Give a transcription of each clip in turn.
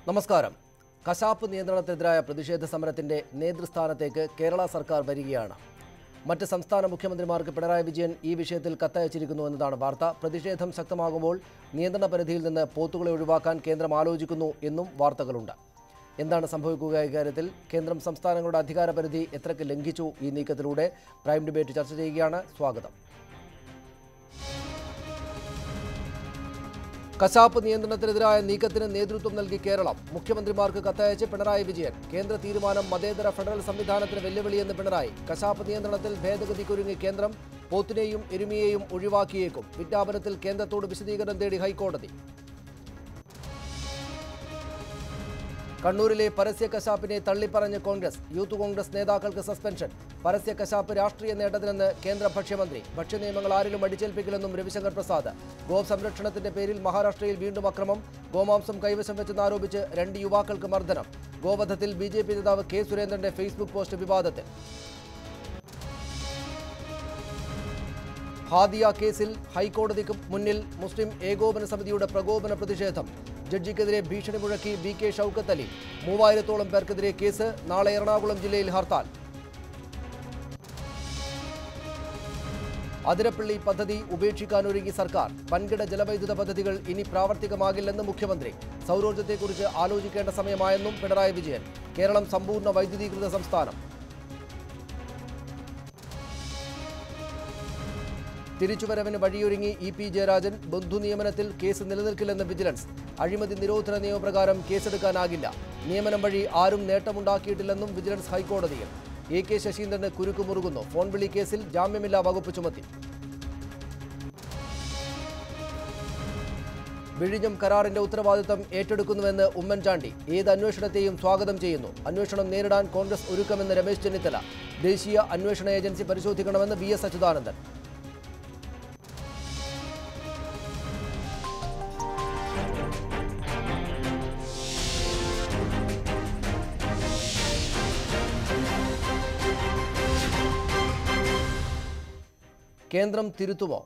നമസ്കാരം. കശാപ്പ് നിയന്ത്രണത്തിനെതിരായ പ്രതിഷേധ സമരത്തിന്റെ നേതൃസ്ഥാനത്തേക്ക് കേരള സർക്കാർ വരികയാണ്. മറ്റ് സംസ്ഥാന മുഖ്യമന്ത്രിമാർക്ക് പിണറായി വിജയൻ ഈ വിഷയത്തിൽ കത്തയച്ചിരിക്കുന്നു എന്നതാണ് വാർത്ത. പ്രതിഷേധം ശക്തമാകുമ്പോൾ നിയന്ത്രണ പരിധിയിൽ നിന്ന് പോത്തുകളെ ഒഴിവാക്കാൻ കേന്ദ്രം ആലോചിക്കുന്നു എന്നും വാർത്തകളുണ്ട്. എന്താണ് സംഭവിക്കുക ഇക്കാര്യത്തിൽ? കേന്ദ്രം സംസ്ഥാനങ്ങളുടെ അധികാര പരിധി എത്രയ്ക്ക് ലംഘിച്ചു ഈ നീക്കത്തിലൂടെ? പ്രൈം ഡിബേറ്റ് ചർച്ച ചെയ്യുകയാണ്. സ്വാഗതം. കശാപ്പ് നിയന്ത്രണത്തിനെതിരായ നീക്കത്തിന് നേതൃത്വം നൽകി കേരളം. മുഖ്യമന്ത്രിമാർക്ക് കത്തയച്ച് പിണറായി വിജയൻ. കേന്ദ്ര തീരുമാനം മതേതര ഫെഡറൽ സംവിധാനത്തിന് വെല്ലുവിളിയെന്ന് പിണറായി. കശാപ്പ് നിയന്ത്രണത്തിൽ ഭേദഗതിക്കൊരുങ്ങി കേന്ദ്രം. പോത്തിനെയും എരുമയെയും ഒഴിവാക്കിയേക്കും. വിജ്ഞാപനത്തിൽ കേന്ദ്രത്തോട് വിശദീകരണം തേടി ഹൈക്കോടതി. കണ്ണൂരിലെ പരസ്യ കശാപ്പിനെ തള്ളിപ്പറഞ്ഞ് കോൺഗ്രസ്. യൂത്ത് കോൺഗ്രസ് നേതാക്കൾക്ക് സസ്പെൻഷൻ. പരസ്യ കശാപ്പ് രാഷ്ട്രീയ നേട്ടത്തിനെന്ന് കേന്ദ്ര ഭക്ഷ്യമന്ത്രി. ഭക്ഷ്യനിയമങ്ങൾ ആരിലും അടിച്ചേൽപ്പിക്കില്ലെന്നും രവിശങ്കർ പ്രസാദ്. ഗോ സംരക്ഷണത്തിന്റെ പേരിൽ മഹാരാഷ്ട്രയിൽ വീണ്ടും അക്രമം. ഗോമാംസം കൈവശം വെച്ചെന്നാരോപിച്ച് 2 യുവാക്കൾക്ക് മർദ്ദനം. ഗോവധത്തിൽ BJP നേതാവ് കെ സുരേന്ദ്രന്റെ ഫേസ്ബുക്ക് പോസ്റ്റ് വിവാദത്തിൽ. ഹാദിയ കേസിൽ ഹൈക്കോടതിക്ക് മുന്നിൽ മുസ്ലിം ഏകോപന സമിതിയുടെ പ്രകോപന പ്രതിഷേധം. ജഡ്ജിക്കെതിരെ ഭീഷണി മുഴക്കി BK ഷൗക്കത്ത് അലി. 3000-ഓളം പേർക്കെതിരെ കേസ്. നാളെ എറണാകുളം ജില്ലയിൽ ഹർത്താൽ. അതിരപ്പള്ളി പദ്ധതി ഉപേക്ഷിക്കാനൊരുങ്ങി സർക്കാർ. വൻകിട ജലവൈദ്യുത പദ്ധതികൾ ഇനി പ്രാവർത്തികമാകില്ലെന്ന് മുഖ്യമന്ത്രി. സൗരോർജ്ജത്തെക്കുറിച്ച് ആലോചിക്കേണ്ട സമയമായെന്നും പിണറായി വിജയൻ. കേരളം സമ്പൂർണ്ണ വൈദ്യുതീകൃത സംസ്ഥാനം. തിരിച്ചുവരവിന് വഴിയൊരുങ്ങി EP ജയരാജൻ. ബന്ധുനിയമനത്തിൽ കേസ് നിലനിൽക്കില്ലെന്ന് വിജിലൻസ്. അഴിമതി നിരോധന നിയമപ്രകാരം കേസെടുക്കാനാകില്ല. നിയമനം വഴി ആരും നേട്ടമുണ്ടാക്കിയിട്ടില്ലെന്നും വിജിലൻസ് ഹൈക്കോടതിയിൽ. AK ശശീന്ദ്രന് കുരുക്കുമുറുകുന്നു. ഫോൺ വിളി കേസിൽ ജാമ്യമില്ലാ വകുപ്പ് ചുമത്തി. വിഴിഞ്ഞം കരാറിന്റെ ഉത്തരവാദിത്തം ഏറ്റെടുക്കുന്നുവെന്ന് ഉമ്മൻചാണ്ടി. ഏത് അന്വേഷണത്തെയും സ്വാഗതം ചെയ്യുന്നു. അന്വേഷണം നേരിടാൻ കോൺഗ്രസ് ഒരുക്കമെന്ന് രമേശ് ചെന്നിത്തല. ദേശീയ അന്വേഷണ ഏജൻസി പരിശോധിക്കണമെന്ന് VS അച്യുതാനന്ദൻ. കേന്ദ്രം തിരുത്തുമോ?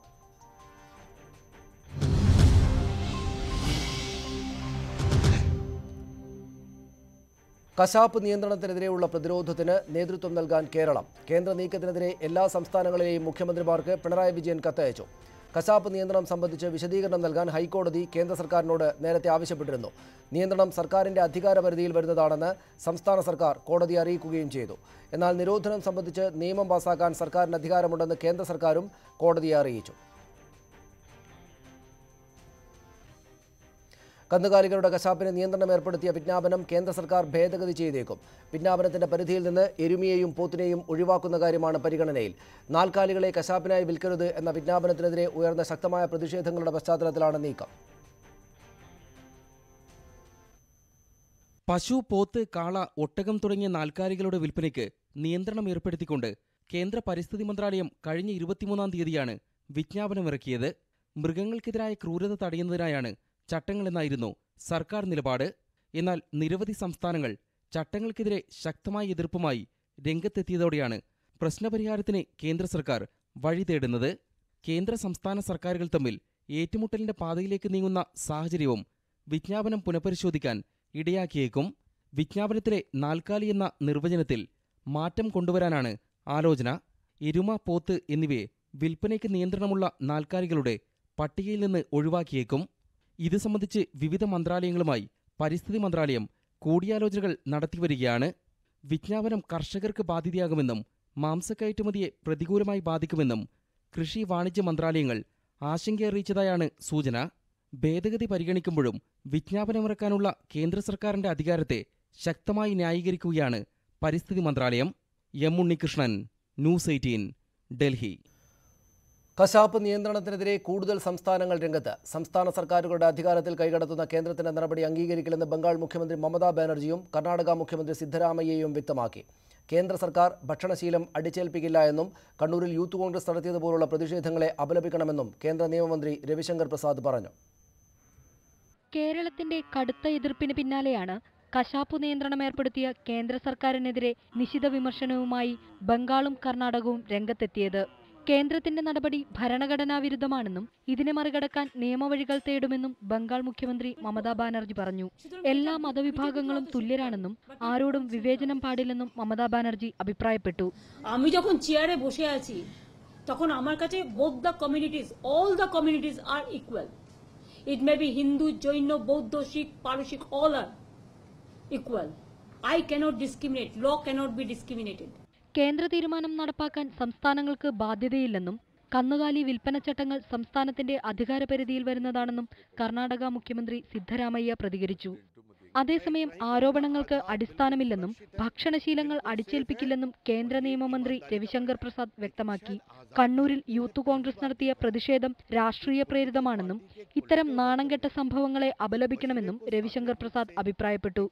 കശാപ്പ് നിയന്ത്രണത്തിനെതിരെയുള്ള പ്രതിരോധത്തിന് നേതൃത്വം നൽകാൻ കേരളം. കേന്ദ്ര നീക്കത്തിനെതിരെ എല്ലാ സംസ്ഥാനങ്ങളിലെയും മുഖ്യമന്ത്രിമാർക്ക് പിണറായി വിജയൻ കത്തയച്ചു. കശാപ്പ് നിയന്ത്രണം സംബന്ധിച്ച് വിശദീകരണം നൽകാൻ ഹൈക്കോടതി കേന്ദ്ര സർക്കാരിനോട് നേരത്തെ ആവശ്യപ്പെട്ടിരുന്നു. നിയന്ത്രണം സർക്കാരിന്റെ അധികാര പരിധിയിൽ വരുന്നതാണെന്ന് സംസ്ഥാന സർക്കാർ കോടതിയെ അറിയിക്കുകയും ചെയ്തു. എന്നാൽ നിരോധനം സംബന്ധിച്ച് നിയമം പാസാക്കാൻ സർക്കാരിന് അധികാരമുണ്ടെന്ന് കേന്ദ്ര സർക്കാരും കോടതിയെ അറിയിച്ചു. കന്നുകാലികളുടെ കശാപ്പിന് നിയന്ത്രണം ഏർപ്പെടുത്തിയ വിജ്ഞാപനം കേന്ദ്ര സർക്കാർ ഭേദഗതി ചെയ്തേക്കും. വിജ്ഞാപനത്തിന്റെ പരിധിയിൽ നിന്ന് എരുമയെയും പോത്തിനെയും ഒഴിവാക്കുന്ന കാര്യമാണ് പരിഗണനയിൽ. നാൽക്കാലികളെ കശാപ്പിനായി വിൽക്കരുത് എന്ന വിജ്ഞാപനത്തിനെതിരെ ഉയർന്ന ശക്തമായ പ്രതിഷേധങ്ങളുടെ പശ്ചാത്തലത്തിലാണ് നീക്കം. പശു, പോത്ത്, കാള, ഒട്ടകം തുടങ്ങിയ നാൽക്കാലികളുടെ വിൽപ്പനയ്ക്ക് നിയന്ത്രണം ഏർപ്പെടുത്തിക്കൊണ്ട് കേന്ദ്ര പരിസ്ഥിതി മന്ത്രാലയം കഴിഞ്ഞ 23-ാം തീയതിയാണ് വിജ്ഞാപനമിറക്കിയത്. മൃഗങ്ങൾക്കെതിരായ ക്രൂരത തടയുന്നതിനായാണ് ചട്ടങ്ങളെന്നായിരുന്നു സർക്കാർ നിലപാട്. എന്നാൽ നിരവധി സംസ്ഥാനങ്ങൾ ചട്ടങ്ങൾക്കെതിരെ ശക്തമായ എതിർപ്പുമായി രംഗത്തെത്തിയതോടെയാണ് പ്രശ്നപരിഹാരത്തിന് കേന്ദ്ര സർക്കാർ വഴി തേടുന്നത്. കേന്ദ്ര സംസ്ഥാന സർക്കാരുകൾ തമ്മിൽ ഏറ്റുമുട്ടലിന്റെ പാതയിലേക്ക് നീങ്ങുന്ന സാഹചര്യവും വിജ്ഞാപനം പുനഃപരിശോധിക്കാൻ ഇടയാക്കിയേക്കും. വിജ്ഞാപനത്തിലെ നാൽക്കാലി എന്ന നിർവചനത്തിൽ മാറ്റം കൊണ്ടുവരാനാണ് ആലോചന. എരുമ, പോത്ത് എന്നിവയെ വിൽപ്പനയ്ക്ക് നിയന്ത്രണമുള്ള നാൽക്കാലികളുടെ പട്ടികയിൽ നിന്ന് ഒഴിവാക്കിയേക്കും. ഇത് സംബന്ധിച്ച് വിവിധ മന്ത്രാലയങ്ങളുമായി പരിസ്ഥിതി മന്ത്രാലയം കൂടിയാലോചനകൾ നടത്തിവരികയാണ്. വിജ്ഞാപനം കർഷകർക്ക് ബാധ്യതയാകുമെന്നും മാംസക്കയറ്റുമതിയെ പ്രതികൂലമായി ബാധിക്കുമെന്നും കൃഷി വാണിജ്യ മന്ത്രാലയങ്ങൾ ആശങ്കയറിയിച്ചതായാണ് സൂചന. ഭേദഗതി പരിഗണിക്കുമ്പോഴും വിജ്ഞാപനമിറക്കാനുള്ള കേന്ദ്ര സർക്കാരിന്റെ അധികാരത്തെ ശക്തമായി ന്യായീകരിക്കുകയാണ് പരിസ്ഥിതി മന്ത്രാലയം. M. ഉണ്ണികൃഷ്ണൻ, ന്യൂസ് 18, ഡൽഹി. കശാപ്പ് നിയന്ത്രണത്തിനെതിരെ കൂടുതൽ സംസ്ഥാനങ്ങൾ രംഗത്ത്. സംസ്ഥാന സർക്കാരുകളുടെ അധികാരത്തിൽ കൈകടത്തുന്ന കേന്ദ്രത്തിന്റെ നടപടി അംഗീകരിക്കില്ലെന്ന് ബംഗാൾ മുഖ്യമന്ത്രി മമതാ ബാനർജിയും കർണാടക മുഖ്യമന്ത്രി സിദ്ധരാമയ്യയും വ്യക്തമാക്കി. കേന്ദ്ര സർക്കാർ ഭക്ഷണശീലം അടിച്ചേൽപ്പിക്കില്ല എന്നും കണ്ണൂരിൽ യൂത്ത് കോൺഗ്രസ് നടത്തിയതുപോലുള്ള പ്രതിഷേധങ്ങളെ അപലപിക്കണമെന്നും കേന്ദ്ര നിയമമന്ത്രി രവിശങ്കർ പ്രസാദ് പറഞ്ഞു. കേരളത്തിന്റെ കടുത്ത എതിർപ്പിന് പിന്നാലെയാണ് കശാപ്പു നിയന്ത്രണം ഏർപ്പെടുത്തിയ കേന്ദ്ര സർക്കാരിനെതിരെ നിശിത വിമർശനവുമായി ബംഗാളും കർണാടകവും രംഗത്തെത്തിയത്. കേന്ദ്രത്തിന്റെ നടപടി ഭരണഘടനാ വിരുദ്ധമാണെന്നും ഇതിനെ മറികടക്കാൻ നിയമവഴികൾ തേടുമെന്നും ബംഗാൾ മുഖ്യമന്ത്രി മമതാ ബാനർജി പറഞ്ഞു. എല്ലാ മതവിഭാഗങ്ങളും തുല്യരാണെന്നും ആരോടും വിവേചനം പാടില്ലെന്നും മമതാ ബാനർജി അഭിപ്രായപ്പെട്ടു. আমি যখন চেয়ারে বসে আছি তখন আমার কাছে both the communities, all the communities are equal. It may be Hindu, Jain, Buddha, Sikh, Parashik, all are equal. I cannot discriminate. Law cannot be discriminated. കേന്ദ്ര തീരുമാനം നടപ്പാക്കാൻ സംസ്ഥാനങ്ങൾക്ക് ബാധ്യതയില്ലെന്നും കന്നുകാലി വിൽപ്പന ചട്ടങ്ങൾ സംസ്ഥാനത്തിന്റെ അധികാരപരിധിയിൽ വരുന്നതാണെന്നും കർണാടക മുഖ്യമന്ത്രി സിദ്ധരാമയ്യ പ്രതികരിച്ചു. അതേസമയം ആരോപണങ്ങൾക്ക് അടിസ്ഥാനമില്ലെന്നും ഭക്ഷണശീലങ്ങൾ അടിച്ചേൽപ്പിക്കില്ലെന്നും കേന്ദ്ര നിയമമന്ത്രി രവിശങ്കർ പ്രസാദ് വ്യക്തമാക്കി. കണ്ണൂരിൽ യൂത്ത് കോൺഗ്രസ് നടത്തിയ പ്രതിഷേധം രാഷ്ട്രീയ പ്രേരിതമാണെന്നും ഇത്തരം നാണംകെട്ട സംഭവങ്ങളെ അപലപിക്കണമെന്നും രവിശങ്കർ പ്രസാദ് അഭിപ്രായപ്പെട്ടു.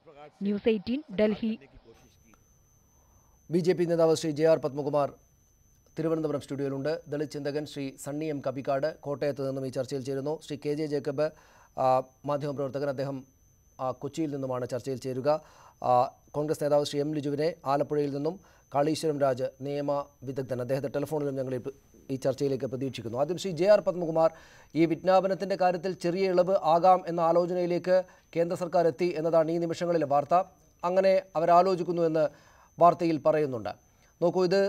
ന്യൂസ് 18 ഡൽഹി. BJP നേതാവ് ശ്രീ JR പത്മകുമാർ തിരുവനന്തപുരം സ്റ്റുഡിയോയിലുണ്ട്. ദളിത് ചിന്തകൻ ശ്രീ സണ്ണി M കപ്പിക്കാട് കോട്ടയത്ത് നിന്നും ഈ ചർച്ചയിൽ ചേരുന്നു. ശ്രീ KJ ജേക്കബ് മാധ്യമപ്രവർത്തകൻ, അദ്ദേഹം കൊച്ചിയിൽ നിന്നുമാണ് ചർച്ചയിൽ ചേരുക. കോൺഗ്രസ് നേതാവ് ശ്രീ M ലിജുവിനെ ആലപ്പുഴയിൽ നിന്നും, കാളീശ്വരം രാജ് നിയമ വിദഗ്ധൻ, അദ്ദേഹത്തെ ടെലിഫോണിലും ഞങ്ങൾ ഈ ചർച്ചയിലേക്ക് പ്രതീക്ഷിക്കുന്നു. ആദ്യം ശ്രീ JR പത്മകുമാർ, ഈ വിജ്ഞാപനത്തിൻ്റെ കാര്യത്തിൽ ചെറിയ ഇളവ് ആകാം എന്ന ആലോചനയിലേക്ക് കേന്ദ്ര സർക്കാർ എത്തി എന്നതാണ് ഈ നിമിഷങ്ങളിലെ വാർത്ത. അങ്ങനെ അവരാലോചിക്കുന്നു എന്ന് വാർത്തയിൽ പറയുന്നുണ്ട്. നോക്കൂ, ഇത്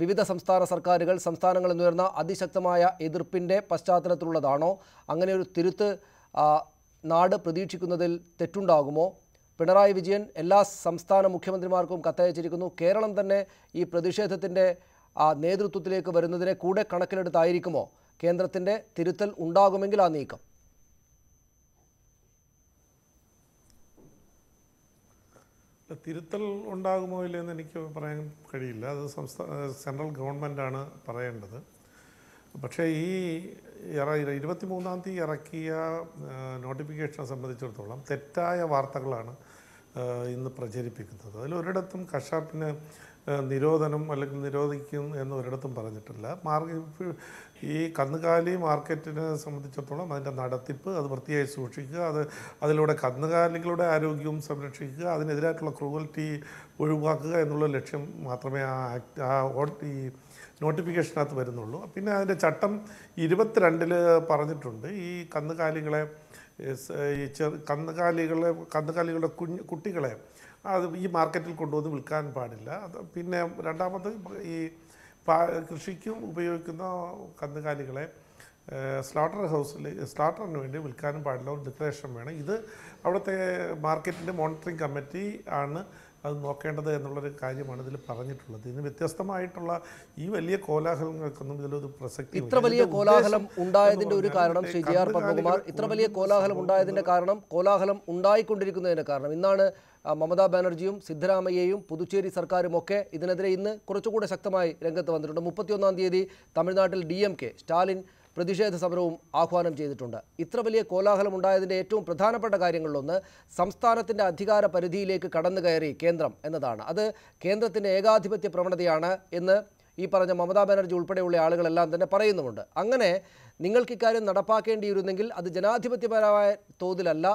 വിവിധ സംസ്ഥാന സർക്കാരുകൾ സംസ്ഥാനങ്ങളിൽ നിന്നുയർന്ന അതിശക്തമായ എതിർപ്പിൻ്റെ പശ്ചാത്തലത്തിലുള്ളതാണോ? അങ്ങനെ ഒരു തിരുത്ത് നാട് പ്രതീക്ഷിക്കുന്നതിൽ തെറ്റുണ്ടാകുമോ? പിണറായി വിജയൻ എല്ലാ സംസ്ഥാന മുഖ്യമന്ത്രിമാർക്കും കത്തയച്ചിരിക്കുന്നു. കേരളം തന്നെ ഈ പ്രതിഷേധത്തിൻ്റെ നേതൃത്വത്തിലേക്ക് വരുന്നതിനെ കൂടെ കണക്കിലെടുത്തായിരിക്കുമോ കേന്ദ്രത്തിൻ്റെ തിരുത്തൽ ഉണ്ടാകുമെങ്കിൽ ആ നീക്കം? തിരുത്തൽ ഉണ്ടാകുമോ ഇല്ലെന്ന് എനിക്ക് പറയാൻ കഴിയില്ല. അത് സെൻട്രൽ ഗവൺമെൻറ്റാണ് പറയേണ്ടത്. പക്ഷേ ഈ 23-ാം തീയതി ഇറക്കിയ നോട്ടിഫിക്കേഷനെ സംബന്ധിച്ചിടത്തോളം തെറ്റായ വാർത്തകളാണ് ഇന്ന് പ്രചരിപ്പിക്കുന്നത്. അതിലൊരിടത്തും കശാപ്പിന് നിരോധനം അല്ലെങ്കിൽ നിരോധിക്കും എന്ന് ഒരിടത്തും പറഞ്ഞിട്ടില്ല. ഈ കന്നുകാലി മാർക്കറ്റിനെ സംബന്ധിച്ചിടത്തോളം അതിൻ്റെ നടത്തിപ്പ്, അത് വൃത്തിയായി സൂക്ഷിക്കുക, അതിലൂടെ കന്നുകാലികളുടെ ആരോഗ്യവും സംരക്ഷിക്കുക, അതിനെതിരായിട്ടുള്ള ക്രൂവൽറ്റി ഒഴിവാക്കുക എന്നുള്ള ലക്ഷ്യം മാത്രമേ ഈ നോട്ടിഫിക്കേഷനകത്ത് വരുന്നുള്ളൂ. പിന്നെ അതിൻ്റെ ചട്ടം 22 പറഞ്ഞിട്ടുണ്ട്. ഈ കന്നുകാലികളെ കന്നുകാലികളുടെ കുട്ടികളെ അത് ഈ മാർക്കറ്റിൽ കൊണ്ടുവന്ന് വിൽക്കാൻ പാടില്ല. പിന്നെ രണ്ടാമത് ഈ കൃഷിക്കും ഉപയോഗിക്കുന്ന കന്നുകാലികളെ സ്ലോട്ടറിന് വേണ്ടി വിൽക്കാനും പാടില്ല, ഒരു ഡിക്ലറേഷൻ വേണം. ഇത് അവിടുത്തെ മാർക്കറ്റിൻ്റെ മോണിറ്ററിംഗ് കമ്മിറ്റി ആണ് അത് നോക്കേണ്ടത് എന്നുള്ളൊരു കാര്യമാണ് ഇതിൽ പറഞ്ഞിട്ടുള്ളത്. ഇതിന് വ്യത്യസ്തമായിട്ടുള്ള ഈ വലിയ കോലാഹലങ്ങൾക്കൊന്നും ഇതിലൊരു പ്രസക്തി. ഇത്ര വലിയ കോലാഹലം ഉണ്ടായതിൻ്റെ ഒരു കാരണം ശ്രീ JR പത്മകുമാർ, ഇത്ര വലിയ കോലാഹലം ഉണ്ടായതിൻ്റെ കാരണം, കോലാഹലം ഉണ്ടായിക്കൊണ്ടിരിക്കുന്നതിൻ്റെ കാരണം ഇന്നാണ് മമതാ ബാനർജിയും സിദ്ധരാമയ്യയും പുതുച്ചേരി സർക്കാരും ഒക്കെ ഇതിനെതിരെ ഇന്ന് കുറച്ചുകൂടെ ശക്തമായി രംഗത്ത് വന്നിട്ടുണ്ട്. 31-ാം തീയതി തമിഴ്നാട്ടിൽ DMK സ്റ്റാലിൻ പ്രതിഷേധ സമരവും ആഹ്വാനം ചെയ്തിട്ടുണ്ട്. ഇത്ര വലിയ കോലാഹലം ഉണ്ടായതിൻ്റെ ഏറ്റവും പ്രധാനപ്പെട്ട കാര്യങ്ങളിലൊന്ന് സംസ്ഥാനത്തിൻ്റെ അധികാര പരിധിയിലേക്ക് കടന്നു കയറി കേന്ദ്രം എന്നതാണ്. അത് കേന്ദ്രത്തിൻ്റെ ഏകാധിപത്യ പ്രവണതയാണ് എന്ന് ഈ പറഞ്ഞ മമതാ ബാനർജി ഉൾപ്പെടെയുള്ള ആളുകളെല്ലാം തന്നെ പറയുന്നുമുണ്ട്. അങ്ങനെ നിങ്ങൾക്ക് ഇക്കാര്യം നടപ്പാക്കേണ്ടിയിരുന്നെങ്കിൽ അത് ജനാധിപത്യപരമായ തോതിലല്ല,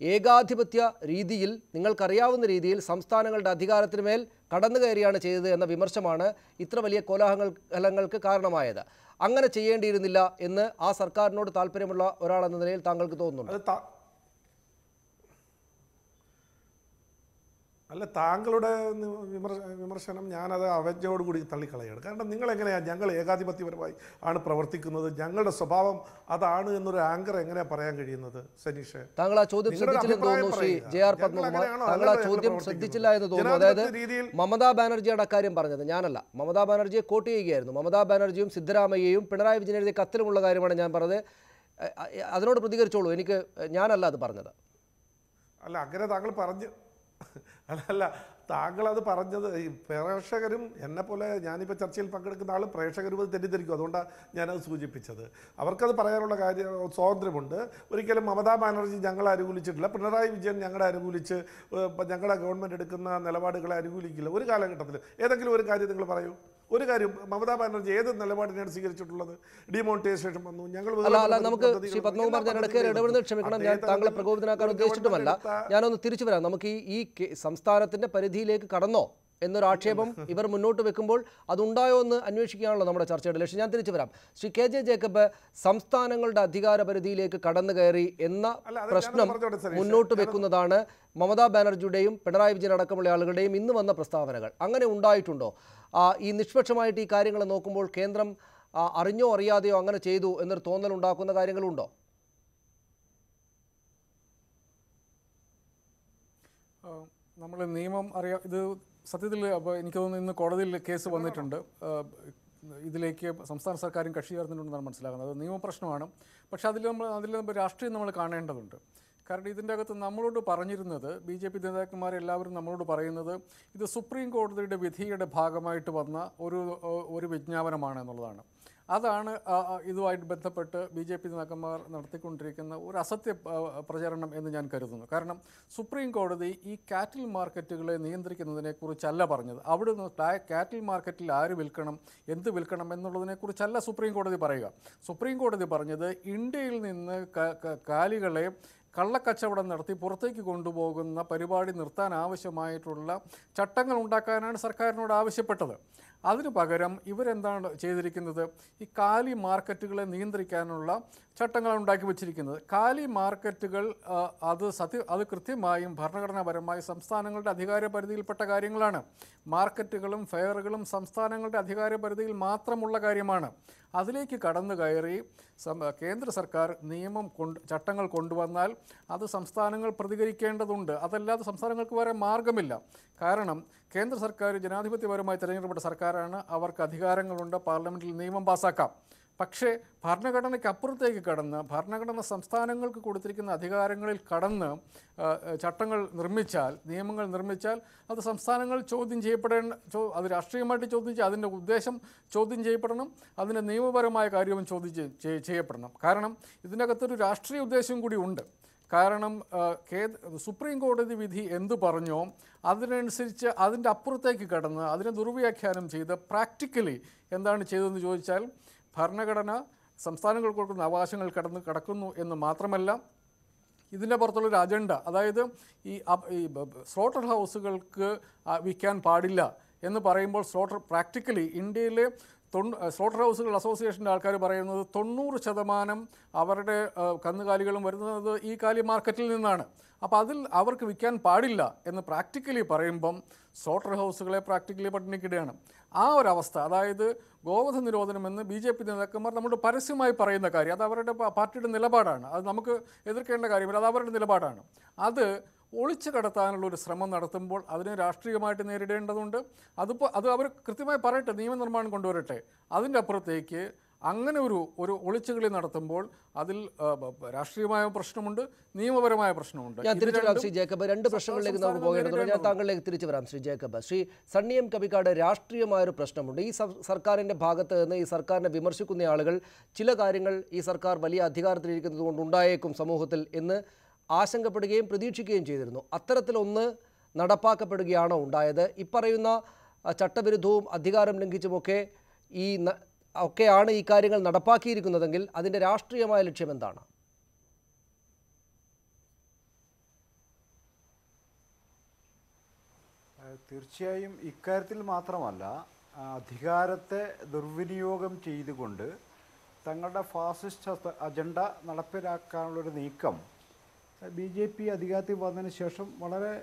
ഏകാധിപത്യ രീതിയിൽ, നിങ്ങൾക്കറിയാവുന്ന രീതിയിൽ സംസ്ഥാനങ്ങളുടെ അധികാരത്തിന് മേൽ കടന്നു കയറിയാണ് ചെയ്തത് എന്ന വിമർശമാണ് ഇത്ര വലിയ കോലാഹലങ്ങൾക്ക് കാരണമായത്. അങ്ങനെ ചെയ്യേണ്ടിയിരുന്നില്ല എന്ന് ആ സർക്കാരിനോട് താല്പര്യമുള്ള ഒരാളെന്ന നിലയിൽ താങ്കൾക്ക് തോന്നുന്നുണ്ട്? അല്ല, താങ്കളുടെ വിമർശനം ഞാനത് അവജ്ഞയോടുകൂടി തള്ളിക്കളയാണ്. കാരണം നിങ്ങളെങ്ങനെയാണ് ഞങ്ങൾ ഏകാധിപത്യപരമായി ആണ് പ്രവർത്തിക്കുന്നത്, ഞങ്ങളുടെ സ്വഭാവം അതാണ് എന്നൊരു ആങ്കർ എങ്ങനെയാണ് പറയാൻ കഴിയുന്നത്? സനീഷ്, താങ്കൾ ആ ചോദ്യം ശ്രദ്ധിച്ചില്ലെന്ന് തോന്നുന്നു. ശ്രീ JR പത്മകുമാർ, താങ്കൾ ആ ചോദ്യം ശ്രദ്ധിച്ചില്ല എന്ന് തോന്നുന്നു. അതായത് മമതാ ബാനർജിയുടെ അക്കാര്യം പറഞ്ഞത് ഞാനല്ല, മമതാ ബാനർജിയെ കോട്ട് ചെയ്യുകയായിരുന്നു. മമതാ ബാനർജിയും സിദ്ധരാമയ്യയും പിണറായി വിജയൻ എഴുതിയ കത്തിലുമുള്ള കാര്യമാണ് ഞാൻ പറഞ്ഞത്. അതിനോട് പ്രതികരിച്ചോളൂ, ഞാനല്ല അത് പറഞ്ഞത്. അല്ല, അങ്ങനെ താങ്കൾ പറഞ്ഞു അല്ല, താങ്കളത് പറഞ്ഞത് ഈ പ്രേക്ഷകരും എന്നെപ്പോലെ ഞാനിപ്പോൾ ചർച്ചയിൽ പങ്കെടുക്കുന്ന ആളും പ്രേക്ഷകരും അത് തെറ്റിദ്ധരിക്കും. അതുകൊണ്ടാണ് ഞാനത് സൂചിപ്പിച്ചത്. അവർക്കത് പറയാനുള്ള സ്വാതന്ത്ര്യമുണ്ട്. ഒരിക്കലും മമതാ ബാനർജി ഞങ്ങളെ അനുകൂലിച്ചിട്ടില്ല, പിണറായി വിജയൻ ഞങ്ങളെ അനുകൂലിച്ച് ഞങ്ങളുടെ ഗവൺമെൻറ് എടുക്കുന്ന നിലപാടുകളെ അനുകൂലിക്കില്ല ഒരു കാലഘട്ടത്തിൽ. ഏതെങ്കിലും ഒരു കാര്യം നിങ്ങൾ പറയൂ. ഒരു കാര്യം, മമതാ ബാനർജി ഏത് നിലപാടിനെയാണ് സ്വീകരിച്ചിട്ടുള്ളത്? ഡിമോണിറ്റൈസേഷൻ വന്നു, ഞങ്ങൾ നമുക്ക് ശ്രീ പത്മകുമാർ, ഞാൻ ഇടയ്ക്ക് ഇടപെടുന്നത് ക്ഷമിക്കണം, ഞാൻ താങ്കളെ പ്രകോപിതനാക്കാൻ ഉദ്ദേശിച്ചിട്ടുമല്ല. ഞാനൊന്ന് തിരിച്ചു വരാം. നമുക്ക് ഈ സംസ്ഥാനത്തിന്റെ പരിധിയിലേക്ക് കടന്നോ എന്നൊരു ആക്ഷേപം ഇവർ മുന്നോട്ട് വെക്കുമ്പോൾ അതുണ്ടായോ എന്ന് അന്വേഷിക്കാനുള്ള നമ്മുടെ ചർച്ചയുടെ ലക്ഷ്യം. ഞാൻ തിരിച്ചു വരാം. ശ്രീ KJ ജേക്കബ്, സംസ്ഥാനങ്ങളുടെ അധികാര പരിധിയിലേക്ക് കടന്നു കയറി എന്ന പ്രശ്നം മുന്നോട്ട് വെക്കുന്നതാണ് മമതാ ബാനർജിയുടെയും പിണറായി വിജയൻ അടക്കമുള്ള ആളുകളുടെയും ഇന്ന് വന്ന പ്രസ്താവനകൾ. അങ്ങനെ ഉണ്ടായിട്ടുണ്ടോ? ഈ നിഷ്പക്ഷമായിട്ട് ഈ കാര്യങ്ങൾ നോക്കുമ്പോൾ കേന്ദ്രം അറിഞ്ഞോ അറിയാതെയോ അങ്ങനെ ചെയ്തു എന്നൊരു തോന്നൽ ഉണ്ടാക്കുന്ന കാര്യങ്ങളുണ്ടോ? നമ്മൾ നിയമം ഇത് സത്യത്തിൽ എനിക്ക് തോന്നുന്നു ഇന്ന് കോടതിയിൽ കേസ് വന്നിട്ടുണ്ട്. ഇതിലേക്ക് സംസ്ഥാന സർക്കാരും കക്ഷി ചേർന്നിട്ടുണ്ടെന്നാണ് മനസ്സിലാകുന്നത്. അത് നിയമപ്രശ്നമാണ്. പക്ഷേ അതിൽ നമ്മൾ രാഷ്ട്രീയം നമ്മൾ കാണേണ്ടതുണ്ട്. കാരണം ഇതിൻ്റെ അകത്ത് നമ്മളോട് പറഞ്ഞിരുന്നത് BJP നേതാക്കന്മാരെല്ലാവരും നമ്മളോട് പറയുന്നത് ഇത് സുപ്രീം കോടതിയുടെ വിധിയുടെ ഭാഗമായിട്ട് വന്ന ഒരു വിജ്ഞാപനമാണ് എന്നുള്ളതാണ്. അതാണ് ഇതുമായിട്ട് ബന്ധപ്പെട്ട് BJP നേതാക്കന്മാർ നടത്തിക്കൊണ്ടിരിക്കുന്ന ഒരു അസത്യ പ്രചരണം എന്ന് ഞാൻ കരുതുന്നു. കാരണം സുപ്രീം കോടതി ഈ കാറ്റിൽ മാർക്കറ്റുകളെ നിയന്ത്രിക്കുന്നതിനെക്കുറിച്ചല്ല പറഞ്ഞത്. അവിടുന്ന് കാറ്റിൽ മാർക്കറ്റിൽ ആര് വിൽക്കണം, എന്ത് വിൽക്കണം എന്നുള്ളതിനെക്കുറിച്ചല്ല സുപ്രീം കോടതി പറയുക. സുപ്രീം കോടതി പറഞ്ഞത് ഇന്ത്യയിൽ നിന്ന് കാലികളെ കള്ളക്കച്ചവടം നടത്തി പുറത്തേക്ക് കൊണ്ടുപോകുന്ന പരിപാടി നിർത്താൻ ആവശ്യമായിട്ടുള്ള ചട്ടങ്ങൾ ഉണ്ടാക്കാനാണ് സർക്കാരിനോട് ആവശ്യപ്പെട്ടത്. അതിനു പകരം ഇവരെന്താണ് ചെയ്തിരിക്കുന്നത്? ഈ കാലി മാർക്കറ്റുകളെ നിയന്ത്രിക്കാനുള്ള ചട്ടങ്ങളാണ് ഉണ്ടാക്കി വച്ചിരിക്കുന്നത്. കാലി മാർക്കറ്റുകൾ അത് കൃത്യമായും ഭരണഘടനാപരമായി സംസ്ഥാനങ്ങളുടെ അധികാര പരിധിയിൽപ്പെട്ട കാര്യങ്ങളാണ്. മാർക്കറ്റുകളും ഫെയറുകളും സംസ്ഥാനങ്ങളുടെ അധികാര പരിധിയിൽ മാത്രമുള്ള കാര്യമാണ്. അതിലേക്ക് കടന്നു കയറി കേന്ദ്ര സർക്കാർ ചട്ടങ്ങൾ കൊണ്ടുവന്നാൽ അത് സംസ്ഥാനങ്ങൾ പ്രതികരിക്കേണ്ടതുണ്ട്. അതല്ലാതെ സംസ്ഥാനങ്ങൾക്ക് വേറെ മാർഗമില്ല. കാരണം കേന്ദ്ര സർക്കാർ ജനാധിപത്യപരമായി തിരഞ്ഞെടുക്കപ്പെട്ട സർക്കാരാണ്. അവർക്ക് അധികാരങ്ങളുണ്ട്, പാർലമെൻറ്റിൽ നിയമം പാസ്സാക്കാം. പക്ഷേ ഭരണഘടനയ്ക്ക് അപ്പുറത്തേക്ക് കടന്ന് ഭരണഘടന സംസ്ഥാനങ്ങൾക്ക് കൊടുത്തിരിക്കുന്ന അധികാരങ്ങളിൽ കടന്ന് ചട്ടങ്ങൾ നിർമ്മിച്ചാൽ, നിയമങ്ങൾ നിർമ്മിച്ചാൽ അത് സംസ്ഥാനങ്ങൾ ചോദ്യം അത് രാഷ്ട്രീയമായിട്ട് ചോദ്യം അതിൻ്റെ ഉദ്ദേശം ചോദ്യം ചെയ്യപ്പെടണം. അതിൻ്റെ നിയമപരമായ കാര്യവും ചോദ്യം ചെയ്യപ്പെടണം. കാരണം ഇതിനകത്തൊരു രാഷ്ട്രീയ ഉദ്ദേശം കൂടി ഉണ്ട്. കാരണം സുപ്രീം കോടതി വിധി എന്തു പറഞ്ഞോ അതിനനുസരിച്ച് അതിൻ്റെ അപ്പുറത്തേക്ക് കടന്ന് അതിനെ ദുർവ്യാഖ്യാനം ചെയ്ത് പ്രാക്ടിക്കലി എന്താണ് ചെയ്തതെന്ന് ചോദിച്ചാൽ ഭരണഘടന സംസ്ഥാനങ്ങൾക്ക് കൊടുക്കുന്ന അവകാശങ്ങൾ കടക്കുന്നു എന്ന് മാത്രമല്ല, ഇതിൻ്റെ പുറത്തുള്ളൊരു അജണ്ട, അതായത് ഈ സ്ലോട്ടർ ഹൗസുകൾക്ക് വിൽക്കാൻ പാടില്ല എന്ന് പറയുമ്പോൾ പ്രാക്ടിക്കലി ഇന്ത്യയിലെ സ്ലോട്ടർ ഹൗസുകൾ അസോസിയേഷൻ്റെ ആൾക്കാർ പറയുന്നത് 90% അവരുടെ കന്നുകാലികളും വരുന്നത് ഈ കാലി മാർക്കറ്റിൽ നിന്നാണ്. അപ്പോൾ അതിൽ അവർക്ക് വിൽക്കാൻ പാടില്ല എന്ന് പ്രാക്ടിക്കലി പറയുമ്പം സ്ലോട്ടർ ഹൗസുകളെ പ്രാക്ടിക്കലി പട്ടിണിക്കിടുകയാണ്. ആ ഒരവസ്ഥ, അതായത് ഗോവധ നിരോധനമെന്ന് BJP നേതാക്കന്മാർ നമ്മുടെ പരസ്യമായി പറയുന്ന കാര്യം, അത് അവരുടെ പാർട്ടിയുടെ നിലപാടാണ്. അത് നമുക്ക് എതിർക്കേണ്ട കാര്യമില്ല, അത് അവരുടെ നിലപാടാണ്. അത് ഒളിച്ചു കടത്താനുള്ള ഒരു ശ്രമം നടത്തുമ്പോൾ അതിനെ രാഷ്ട്രീയമായിട്ട് നേരിടേണ്ടതുണ്ട്. അത് അവർ കൃത്യമായി പറയട്ടെ, നിയമനിർമ്മാണം കൊണ്ടുവരട്ടെ. അതിൻ്റെ അപ്പുറത്തേക്ക് അങ്ങനെ ഒരു ഒളിച്ചുകളി നടത്തുമ്പോൾ അതിൽ രാഷ്ട്രീയമായ പ്രശ്നമുണ്ട്, നിയമപരമായ പ്രശ്നമുണ്ട്. ഞാൻ തിരിച്ചു വരാം ശ്രീ ജേക്കബ്. രണ്ട് പ്രശ്നങ്ങളിലേക്ക് നമുക്ക് പോകേണ്ടതുണ്ട്. ഞാൻ താങ്കളിലേക്ക് തിരിച്ചു വരാം ശ്രീ ജേക്കബ്. ശ്രീ സണ്ണി എം കവിക്കാട്, രാഷ്ട്രീയമായൊരു പ്രശ്നമുണ്ട്. ഈ സർക്കാരിൻ്റെ ഭാഗത്ത് നിന്ന് ഈ സർക്കാരിനെ വിമർശിക്കുന്ന ആളുകൾ ചില കാര്യങ്ങൾ ഈ സർക്കാർ വലിയ അധികാരത്തിലിരിക്കുന്നത് കൊണ്ടുണ്ടായേക്കും സമൂഹത്തിൽ എന്ന് ആശങ്കപ്പെടുകയും പ്രതീക്ഷിക്കുകയും ചെയ്തിരുന്നു. അത്തരത്തിലൊന്ന് നടപ്പാക്കപ്പെടുകയാണോ ഉണ്ടായത്? ഇപ്പറയുന്ന ചട്ടവിരുദ്ധവും അധികാരം ലംഘിച്ചുമൊക്കെ ഒക്കെയാണ് ഈ കാര്യങ്ങൾ നടപ്പാക്കിയിരിക്കുന്നതെങ്കിൽ അതിൻ്റെ രാഷ്ട്രീയമായ ലക്ഷ്യം എന്താണ്? തീർച്ചയായും ഇക്കാര്യത്തിൽ മാത്രമല്ല, അധികാരത്തെ ദുർവിനിയോഗം ചെയ്തുകൊണ്ട് തങ്ങളുടെ ഫാസിസ്റ്റ് അജണ്ട നടപ്പിലാക്കാനുള്ളൊരു നീക്കം BJP അധികാരത്തിൽ വന്നതിന് ശേഷം വളരെ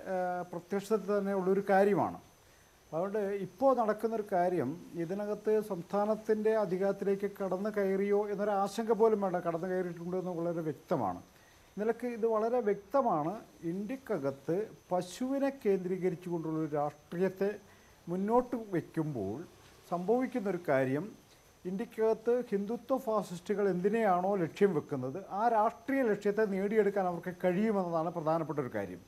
പ്രത്യക്ഷത്തിൽ തന്നെ ഉള്ളൊരു കാര്യമാണ്. അതുകൊണ്ട് ഇപ്പോൾ നടക്കുന്നൊരു കാര്യം, ഇതിനകത്ത് സംസ്ഥാനത്തിൻ്റെ അധികാരത്തിലേക്ക് കടന്നു കയറിയോ എന്നൊരു ആശങ്ക പോലും വേണ്ട, കടന്നു കയറിയിട്ടുണ്ട് എന്ന് വളരെ വ്യക്തമാണ്. നിലക്ക് ഇത് വളരെ വ്യക്തമാണ്. ഇന്ത്യക്കകത്ത് പശുവിനെ കേന്ദ്രീകരിച്ചുകൊണ്ടുള്ളൊരു രാഷ്ട്രീയത്തെ മുന്നോട്ട് വയ്ക്കുമ്പോൾ സംഭവിക്കുന്നൊരു കാര്യം, ഇന്ത്യക്കകത്ത് ഹിന്ദുത്വ ഫാസിസ്റ്റുകൾ എന്തിനെയാണോ ലക്ഷ്യം വെക്കുന്നത് ആ രാഷ്ട്രീയ ലക്ഷ്യത്തെ നേടിയെടുക്കാൻ അവർക്ക് കഴിയുമെന്നതാണ് പ്രധാനപ്പെട്ട ഒരു കാര്യം.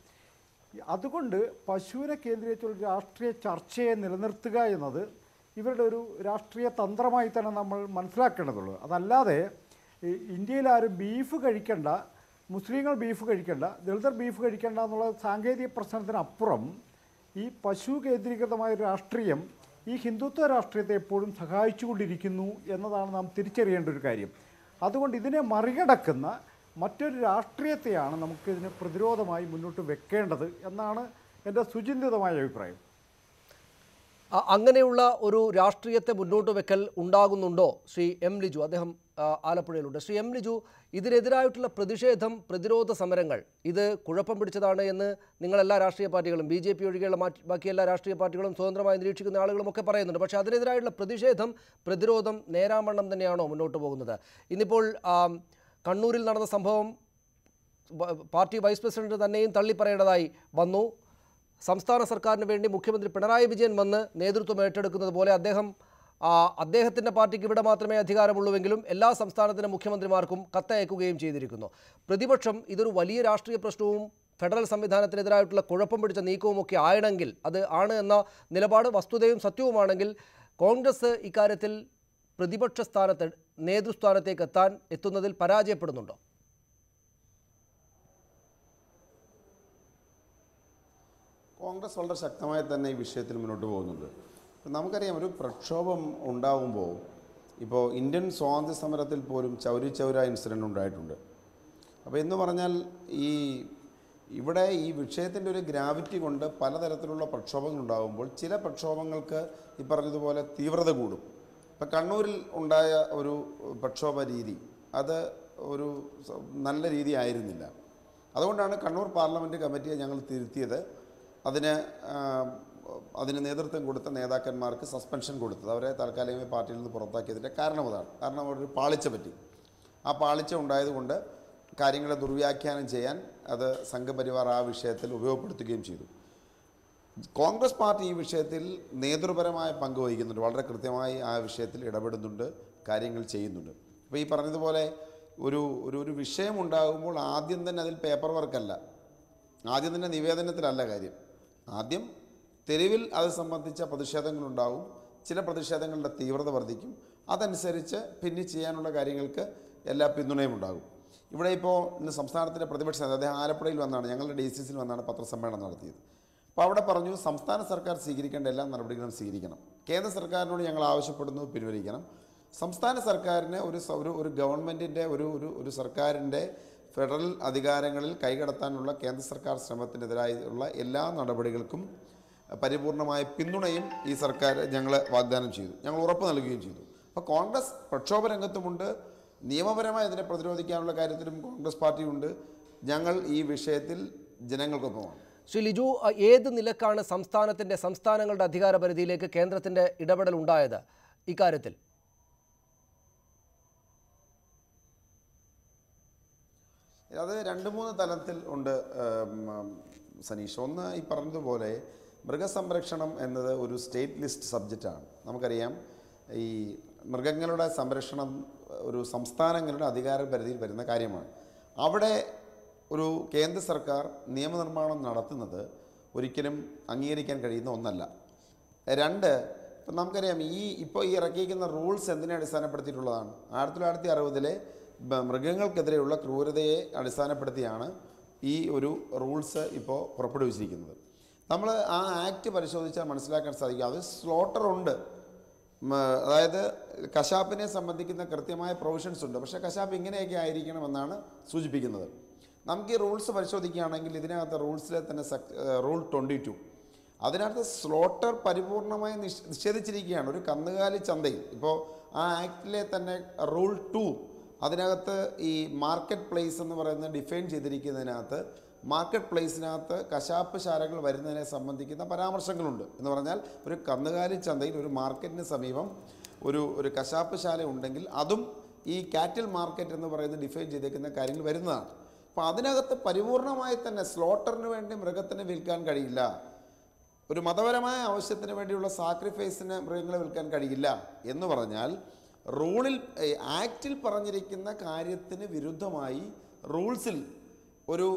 അതുകൊണ്ട് പശുവിനെ കേന്ദ്രീകരിച്ചുള്ള രാഷ്ട്രീയ ചർച്ചയെ നിലനിർത്തുക എന്നത് ഇവരുടെ ഒരു രാഷ്ട്രീയ തന്ത്രമായി തന്നെ നമ്മൾ മനസ്സിലാക്കേണ്ടതുള്ളൂ. അതല്ലാതെ ഇന്ത്യയിൽ ആരും ബീഫ് കഴിക്കണ്ട, മുസ്ലിങ്ങൾ ബീഫ് കഴിക്കണ്ട, ദളിതർ ബീഫ് കഴിക്കണ്ട എന്നുള്ള സാങ്കേതിക പ്രശ്നത്തിനപ്പുറം ഈ പശു കേന്ദ്രീകൃതമായ രാഷ്ട്രീയം ഈ ഹിന്ദുത്വ രാഷ്ട്രീയത്തെ എപ്പോഴും സഹായിച്ചുകൊണ്ടിരിക്കുന്നു എന്നതാണ് നാം തിരിച്ചറിയേണ്ട ഒരു കാര്യം. അതുകൊണ്ട് ഇതിനെ മറികടക്കുന്ന മറ്റൊരു രാഷ്ട്രീയത്തെയാണ് നമുക്കിതിന് പ്രതിരോധമായി മുന്നോട്ട് വെക്കേണ്ടത് എന്നാണ് എൻ്റെ സുചിന്തിതമായ അഭിപ്രായം. അങ്ങനെയുള്ള ഒരു രാഷ്ട്രീയത്തെ മുന്നോട്ട് വെക്കൽ ഉണ്ടാകുന്നുണ്ടോ? ശ്രീ എം ലിജു, അദ്ദേഹം ആലപ്പുഴയിലുണ്ട്. ശ്രീ എം ലിജു, ഇതിനെതിരായിട്ടുള്ള പ്രതിഷേധം, പ്രതിരോധ സമരങ്ങൾ ഇത് കുഴപ്പം പിടിച്ചതാണ് എന്ന് നിങ്ങളെല്ലാ രാഷ്ട്രീയ പാർട്ടികളും, BJP ഒഴികെയുള്ള ബാക്കി എല്ലാ രാഷ്ട്രീയ പാർട്ടികളും, സ്വതന്ത്രമായി നിരീക്ഷിക്കുന്ന ആളുകളും ഒക്കെ പറയുന്നുണ്ട്. പക്ഷേ അതിനെതിരായിട്ടുള്ള പ്രതിഷേധം, പ്രതിരോധം നേരാവണ്ണം തന്നെയാണോ മുന്നോട്ട് പോകുന്നത്? ഇന്നിപ്പോൾ കണ്ണൂരിൽ നടന്ന സംഭവം പാർട്ടി വൈസ് പ്രസിഡന്റ് തന്നെയും തള്ളിപ്പറയേണ്ടതായി വന്നു. സംസ്ഥാന സർക്കാരിന് വേണ്ടി മുഖ്യമന്ത്രി പിണറായി വിജയൻ വന്ന് നേതൃത്വം ഏറ്റെടുക്കുന്നത് പോലെ അദ്ദേഹത്തിൻ്റെ പാർട്ടിക്ക് ഇവിടെ മാത്രമേ അധികാരമുള്ളൂവെങ്കിലും എല്ലാ സംസ്ഥാനത്തിൻ്റെ മുഖ്യമന്ത്രിമാർക്കും കത്തയക്കുകയും ചെയ്തിരിക്കുന്നു. പ്രതിപക്ഷം ഇതൊരു വലിയ രാഷ്ട്രീയ പ്രശ്നവും ഫെഡറൽ സംവിധാനത്തിനെതിരായിട്ടുള്ള കുഴപ്പം പിടിച്ച നീക്കവുമൊക്കെ ആണെങ്കിൽ, അത് ആണ് എന്ന നിലപാട് വസ്തുതയും സത്യവുമാണെങ്കിൽ, കോൺഗ്രസ് ഇക്കാര്യത്തിൽ പ്രതിപക്ഷ സ്ഥാനത്ത് നേതൃസ്ഥാനത്തേക്ക് എത്തുന്നതിൽ പരാജയപ്പെടുന്നുണ്ടോ? കോൺഗ്രസ് വളരെ ശക്തമായി തന്നെ ഈ വിഷയത്തിൽ മുന്നോട്ട് പോകുന്നുണ്ട്. നമുക്കറിയാം, ഒരു പ്രക്ഷോഭം ഉണ്ടാകുമ്പോൾ ഇപ്പോൾ ഇന്ത്യൻ സ്വാതന്ത്ര്യ സമരത്തിൽ പോലും ചൗരി ചൗര ഇൻസിഡൻറ്റ് ഉണ്ടായിട്ടുണ്ട്. അപ്പോൾ എന്ന് പറഞ്ഞാൽ ഇവിടെ ഈ വിഷയത്തിൻ്റെ ഒരു ഗ്രാവിറ്റി കൊണ്ട് പലതരത്തിലുള്ള പ്രക്ഷോഭങ്ങൾ ഉണ്ടാകുമ്പോൾ ചില പ്രക്ഷോഭങ്ങൾക്ക് ഈ പറഞ്ഞതുപോലെ തീവ്രത കൂടും. ഇപ്പം കണ്ണൂരിൽ ഉണ്ടായ ഒരു പ്രക്ഷോഭ രീതി അത് ഒരു നല്ല രീതി ആയിരുന്നില്ല. അതുകൊണ്ടാണ് കണ്ണൂർ പാർലമെൻറ്റ് കമ്മിറ്റിയെ ഞങ്ങൾ തിരുത്തിയത്. അതിന് നേതൃത്വം കൊടുത്ത നേതാക്കന്മാർക്ക് സസ്പെൻഷൻ കൊടുത്തത്, അവരെ താൽക്കാലികമായി പാർട്ടിയിൽ നിന്ന് പുറത്താക്കിയതിൻ്റെ കാരണം അതാണ്. കാരണം അവരൊരു പാളിച്ച പറ്റി. ആ പാളിച്ച ഉണ്ടായതുകൊണ്ട് കാര്യങ്ങളെ ദുർവ്യാഖ്യാനം ചെയ്യാൻ അത് സംഘപരിവാർ ആ വിഷയത്തിൽ ഉപയോഗപ്പെടുത്തുകയും ചെയ്തു. കോൺഗ്രസ് പാർട്ടി ഈ വിഷയത്തിൽ നേതൃപരമായ പങ്ക് വഹിക്കുന്നുണ്ട്, വളരെ കൃത്യമായി ആ വിഷയത്തിൽ ഇടപെടുന്നുണ്ട്, കാര്യങ്ങൾ ചെയ്യുന്നുണ്ട്. അപ്പോൾ ഈ പറഞ്ഞതുപോലെ ഒരു വിഷയം ഉണ്ടാകുമ്പോൾ ആദ്യം തന്നെ അതിൽ പേപ്പർ വർക്കല്ല, ആദ്യം തന്നെ നിവേദനത്തിലല്ല കാര്യം. ആദ്യം തെരുവിൽ അത് സംബന്ധിച്ച പ്രതിഷേധങ്ങളുണ്ടാകും, ചില പ്രതിഷേധങ്ങളുടെ തീവ്രത വർദ്ധിക്കും, അതനുസരിച്ച് പിന്നെ ചെയ്യാനുള്ള കാര്യങ്ങൾക്ക് എല്ലാ പിന്തുണയും ഉണ്ടാകും. ഇവിടെ ഇപ്പോൾ ഇന്ന് സംസ്ഥാനത്തിൻ്റെ പ്രതിപക്ഷ നേതാവ് അദ്ദേഹം ആലപ്പുഴയിൽ വന്നാണ്, ഞങ്ങളുടെ DCCയിൽ വന്നാണ് പത്രസമ്മേളനം നടത്തിയത്. അപ്പോൾ അവിടെ പറഞ്ഞു, സംസ്ഥാന സർക്കാർ സ്വീകരിക്കേണ്ട എല്ലാ നടപടികളും സ്വീകരിക്കണം, കേന്ദ്ര സർക്കാരിനോട് ഞങ്ങൾ ആവശ്യപ്പെടുന്നു പിൻവലിക്കണം, സംസ്ഥാന സർക്കാരിന് ഒരു ഗവൺമെൻറ്റിൻ്റെ ഒരു സർക്കാരിൻ്റെ ഫെഡറൽ അധികാരങ്ങളിൽ കൈകടത്താനുള്ള കേന്ദ്ര സർക്കാർ ശ്രമത്തിനെതിരായുള്ള എല്ലാ നടപടികൾക്കും പരിപൂർണമായ പിന്തുണയും ഈ സർക്കാർ ഞങ്ങൾ വാഗ്ദാനം ചെയ്തു, ഞങ്ങൾ ഉറപ്പ് നൽകുകയും ചെയ്തു. അപ്പോൾ കോൺഗ്രസ് പ്രക്ഷോഭ രംഗത്തുമുണ്ട്, നിയമപരമായി ഇതിനെ പ്രതിരോധിക്കാനുള്ള കാര്യത്തിലും കോൺഗ്രസ് പാർട്ടിയുണ്ട്. ഞങ്ങൾ ഈ വിഷയത്തിൽ ജനങ്ങൾക്കൊപ്പമാണ്. ശ്രീ ലിജു, ഏത് നിലക്കാണ് സംസ്ഥാനങ്ങളുടെ അധികാര പരിധിയിലേക്ക് കേന്ദ്രത്തിൻ്റെ ഇടപെടൽ ഉണ്ടായത് ഇക്കാര്യത്തിൽ? അത് 2-3 തലത്തിൽ ഉണ്ട് സനീഷ്. ഒന്ന്, ഈ പറഞ്ഞതുപോലെ മൃഗസംരക്ഷണം എന്നത് ഒരു സ്റ്റേറ്റ് ലിസ്റ്റ് സബ്ജക്റ്റാണ്. നമുക്കറിയാം, ഈ മൃഗങ്ങളുടെ സംരക്ഷണം ഒരു സംസ്ഥാനങ്ങളുടെ അധികാര പരിധിയിൽ വരുന്ന കാര്യമാണ്. അവിടെ ഒരു കേന്ദ്ര സർക്കാർ നിയമനിർമ്മാണം നടത്തുന്നത് ഒരിക്കലും അംഗീകരിക്കാൻ കഴിയുന്ന ഒന്നല്ല. 2, ഇപ്പം നമുക്കറിയാം, ഇപ്പോൾ ഇറക്കിയിരിക്കുന്ന റൂൾസ് എന്തിനെ അടിസ്ഥാനപ്പെടുത്തിയിട്ടുള്ളതാണ്? 1960-ലെ മൃഗങ്ങൾക്കെതിരെയുള്ള ക്രൂരതയെ അടിസ്ഥാനപ്പെടുത്തിയാണ് ഈ ഒരു റൂൾസ് ഇപ്പോൾ പുറപ്പെടുവിച്ചിരിക്കുന്നത്. നമ്മൾ ആ ആക്ട് പരിശോധിച്ചാൽ മനസ്സിലാക്കാൻ സാധിക്കും, അത് സ്ലോട്ടർ ഉണ്ട്, അതായത് കശാപ്പിനെ സംബന്ധിക്കുന്ന കൃത്യമായ പ്രൊവിഷൻസ് ഉണ്ട്. പക്ഷേ കശാപ്പ് ഇങ്ങനെയൊക്കെ ആയിരിക്കണമെന്നാണ് സൂചിപ്പിക്കുന്നത്. നമുക്ക് ഈ റൂൾസ് പരിശോധിക്കുകയാണെങ്കിൽ ഇതിനകത്ത് റൂൾസിലെ തന്നെ റൂൾ 22 അതിനകത്ത് സ്ലോട്ടർ പരിപൂർണമായി നിഷേധിച്ചിരിക്കുകയാണ്. ഒരു കന്നുകാലി ചന്തയിൽ ഇപ്പോൾ ആ ആക്ടിലെ തന്നെ റൂൾ 2 അതിനകത്ത് ഈ മാർക്കറ്റ് പ്ലേസ് എന്ന് പറയുന്നത് ഡിഫൈൻ ചെയ്തിരിക്കുന്നതിനകത്ത് മാർക്കറ്റ് പ്ലേസിനകത്ത് കശാപ്പ് ശാലകൾ വരുന്നതിനെ സംബന്ധിക്കുന്ന പരാമർശങ്ങളുണ്ട്. എന്ന് പറഞ്ഞാൽ ഒരു കന്നുകാലി ചന്തയിൽ ഒരു മാർക്കറ്റിന് സമീപം ഒരു കശാപ്പ് ശാല ഉണ്ടെങ്കിൽ അതും ഈ കാറ്റിൽ മാർക്കറ്റ് എന്ന് പറയുന്നത് ഡിഫൈൻ ചെയ്തേക്കുന്ന കാര്യങ്ങൾ വരുന്നതാണ്. അപ്പോൾ അതിനകത്ത് പരിപൂർണമായി തന്നെ സ്ലോട്ടറിന് വേണ്ടി മൃഗത്തിന് വിൽക്കാൻ കഴിയില്ല, ഒരു മതപരമായ ആവശ്യത്തിന് വേണ്ടിയുള്ള സാക്രിഫൈസിന് മൃഗങ്ങളെ വിൽക്കാൻ കഴിയില്ല എന്ന് പറഞ്ഞാൽ റൂളിൽ ആക്റ്റിൽ പറഞ്ഞിരിക്കുന്ന കാര്യത്തിന് വിരുദ്ധമായി റൂൾസിൽ ഒരു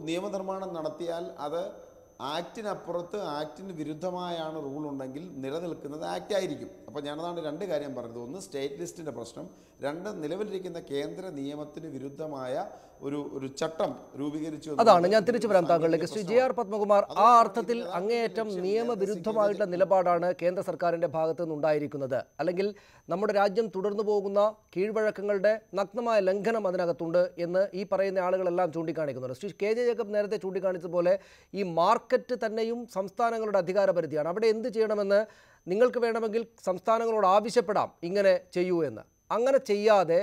നിയമനിർമ്മാണം നടത്തിയാൽ അത് ആക്റ്റിനപ്പുറത്ത് ആക്റ്റിന് വിരുദ്ധമായാണ് റൂൾ ഉണ്ടെങ്കിൽ നിലനിൽക്കുന്നത് ആക്റ്റ് ആയിരിക്കും. അപ്പോൾ ഞാനതാണ് 2 കാര്യം പറഞ്ഞത്. ഒന്ന്, സ്റ്റേറ്റ് ലിസ്റ്റിൻ്റെ പ്രശ്നം. 2, നിലവിലിരിക്കുന്ന കേന്ദ്ര നിയമത്തിന് വിരുദ്ധമായ ഒരു ചട്ടം രൂപീകരിച്ചു. അതാണ് ഞാൻ തിരിച്ചു വരാം താങ്കളിലേക്ക്. ശ്രീ JR പത്മകുമാർ, ആ അർത്ഥത്തിൽ അങ്ങേയറ്റം നിയമവിരുദ്ധമായിട്ടുള്ള നിലപാടാണ് കേന്ദ്ര സർക്കാരിൻ്റെ ഭാഗത്തു നിന്നുണ്ടായിരിക്കുന്നത്. അല്ലെങ്കിൽ നമ്മുടെ രാജ്യം തുടർന്നു പോകുന്ന കീഴ്വഴക്കങ്ങളുടെ നഗ്നമായ ലംഘനം അതിനകത്തുണ്ട് എന്ന് ഈ പറയുന്ന ആളുകളെല്ലാം ചൂണ്ടിക്കാണിക്കുന്നുണ്ട്. ശ്രീ KJ ജേക്കബ് നേരത്തെ ചൂണ്ടിക്കാണിച്ചതുപോലെ ഈ മാർക്കറ്റ് തന്നെയും സംസ്ഥാനങ്ങളുടെ അധികാര പരിധിയാണ്. അവിടെ എന്ത് ചെയ്യണമെന്ന് നിങ്ങൾക്ക് വേണമെങ്കിൽ സംസ്ഥാനങ്ങളോട് ആവശ്യപ്പെടാം ഇങ്ങനെ ചെയ്യൂ എന്ന്. അങ്ങനെ ചെയ്യാതെ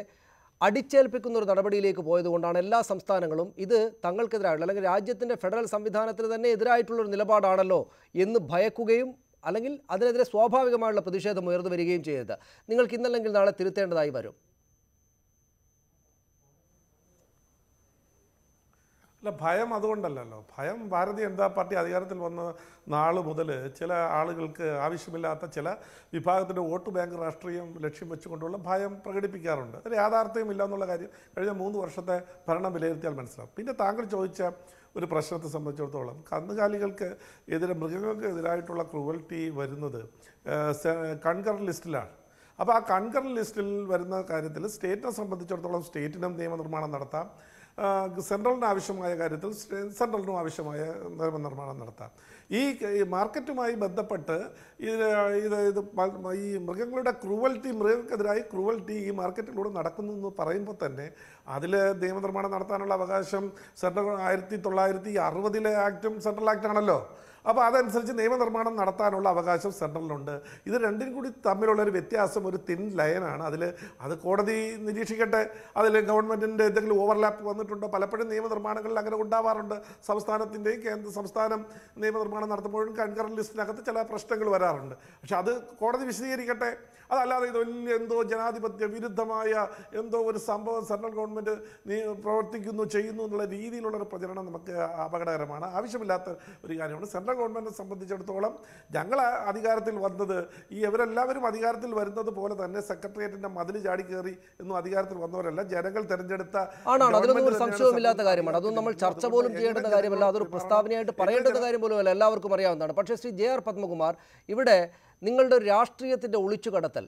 അടിച്ചേൽപ്പിക്കുന്ന ഒരു നടപടിയിലേക്ക് പോയതുകൊണ്ടാണ് എല്ലാ സംസ്ഥാനങ്ങളും ഇത് തങ്ങൾക്കെതിരായിട്ടുള്ള അല്ലെങ്കിൽ രാജ്യത്തിൻ്റെ ഫെഡറൽ സംവിധാനത്തിന് തന്നെ എതിരായിട്ടുള്ളൊരു നിലപാടാണല്ലോ എന്ന് ഭയക്കുകയും അല്ലെങ്കിൽ അതിനെതിരെ സ്വാഭാവികമായുള്ള പ്രതിഷേധം ഉയർന്നു വരികയും ചെയ്തത്. നിങ്ങൾക്ക് ഇന്നല്ലെങ്കിൽ നാളെ തിരുത്തേണ്ടതായി വരും. അല്ല, ഭയം അതുകൊണ്ടല്ലല്ലോ. ഭയം ഭാരതീയ ജനതാ പാർട്ടി അധികാരത്തിൽ വന്ന നാൾ മുതൽ ചില ആളുകൾക്ക് ആവശ്യമില്ലാത്ത ചില വിഭാഗത്തിൻ്റെ വോട്ട് ബാങ്ക് രാഷ്ട്രീയം ലക്ഷ്യം വെച്ചുകൊണ്ടുള്ള ഭയം പ്രകടിപ്പിക്കാറുണ്ട്. അതിൽ യാഥാർത്ഥ്യമില്ല എന്നുള്ള കാര്യം കഴിഞ്ഞ 3 വർഷത്തെ ഭരണം വിലയിരുത്തിയാൽ മനസ്സിലാവും. പിന്നെ താങ്കൾ ചോദിച്ച ഒരു പ്രശ്നത്തെ സംബന്ധിച്ചിടത്തോളം കന്നുകാലികൾക്ക് എതിരെ മൃഗങ്ങൾക്ക് എതിരായിട്ടുള്ള ക്രൂവൽറ്റി വരുന്നത് കൺകറന്റ് ലിസ്റ്റിലാണ്. അപ്പോൾ ആ കൺകറന്റ് ലിസ്റ്റിൽ വരുന്ന കാര്യത്തിൽ സ്റ്റേറ്റിനെ സംബന്ധിച്ചിടത്തോളം സ്റ്റേറ്റിനും നിയമനിർമ്മാണം നടത്താം, സെൻട്രലിന് ആവശ്യമായ കാര്യത്തിൽ സെൻട്രലിനും ആവശ്യമായ നിയമനിർമ്മാണം നടത്താം. ഈ മാർക്കറ്റുമായി ബന്ധപ്പെട്ട് ഈ മൃഗങ്ങളുടെ ക്രൂവൽറ്റി, മൃഗങ്ങൾക്കെതിരായി ക്രൂവൽറ്റി ഈ മാർക്കറ്റിലൂടെ നടക്കുന്നു എന്ന് പറയുമ്പോൾ തന്നെ അതിൽ നിയമനിർമ്മാണം നടത്താനുള്ള അവകാശം സെൻട്രൽ 1960 ആക്റ്റും സെൻട്രൽ ആക്റ്റാണല്ലോ. അപ്പോൾ അതനുസരിച്ച് നിയമനിർമ്മാണം നടത്താനുള്ള അവകാശം സെൻട്രലിനുണ്ട്. ഇത് രണ്ടിനും കൂടി തമ്മിലുള്ളൊരു വ്യത്യാസം ഒരു തിൻ ലൈനാണ്. അത് കോടതി നിരീക്ഷിക്കട്ടെ. അതിൽ ഗവൺമെൻറ്റിൻ്റെ എന്തെങ്കിലും ഓവർലാപ്പ് വന്നിട്ടുണ്ടോ? പലപ്പോഴും നിയമനിർമ്മാണങ്ങളിൽ അങ്ങനെ ഉണ്ടാവാറുണ്ട്. സംസ്ഥാനത്തിൻ്റെയും സംസ്ഥാനം നിയമനിർമ്മാണം നടത്തുമ്പോഴും കൺകറന്റ് ലിസ്റ്റിനകത്ത് ചില പ്രശ്നങ്ങൾ വരാറുണ്ട്. പക്ഷെ അത് കോടതി വിശദീകരിക്കട്ടെ. അതല്ലാതെ ഇത് വലിയ എന്തോ ജനാധിപത്യ വിരുദ്ധമായ എന്തോ ഒരു സംഭവം സെൻട്രൽ ഗവൺമെൻറ് പ്രവർത്തിക്കുന്നു ചെയ്യുന്നു എന്നുള്ള രീതിയിലുള്ളൊരു പ്രചരണം നമുക്ക് അപകടകരമാണ്, ആവശ്യമില്ലാത്ത ഒരു കാര്യമാണ്. സെൻട്രൽ ഗവൺമെൻറ്റിനെ സംബന്ധിച്ചിടത്തോളം ഞങ്ങൾ അധികാരത്തിൽ വന്നത് ഇവരെല്ലാവരും അധികാരത്തിൽ വരുന്നത് പോലെ തന്നെ സെക്രട്ടേറിയറ്റിൻ്റെ മതിൽ ചാടി കയറി എന്നും അധികാരത്തിൽ വന്നവരല്ല. ജനങ്ങൾ തെരഞ്ഞെടുത്ത അതിലൊന്നും സംശയമില്ലാത്ത കാര്യമാണ്. അതൊന്നും നമ്മൾ ചർച്ച പോലും ചെയ്യേണ്ടുന്ന കാര്യമല്ല, അതൊരു പ്രസ്താവനയായിട്ട് പറയേണ്ടുന്ന കാര്യം പോലും അല്ല, എല്ലാവർക്കും അറിയാവുന്നതാണ്. പക്ഷേ ശ്രീ JR പത്മകുമാർ, ഇവിടെ നിങ്ങളുടെ ഒരു രാഷ്ട്രീയത്തിൻ്റെ ഒളിച്ചുകടത്തൽ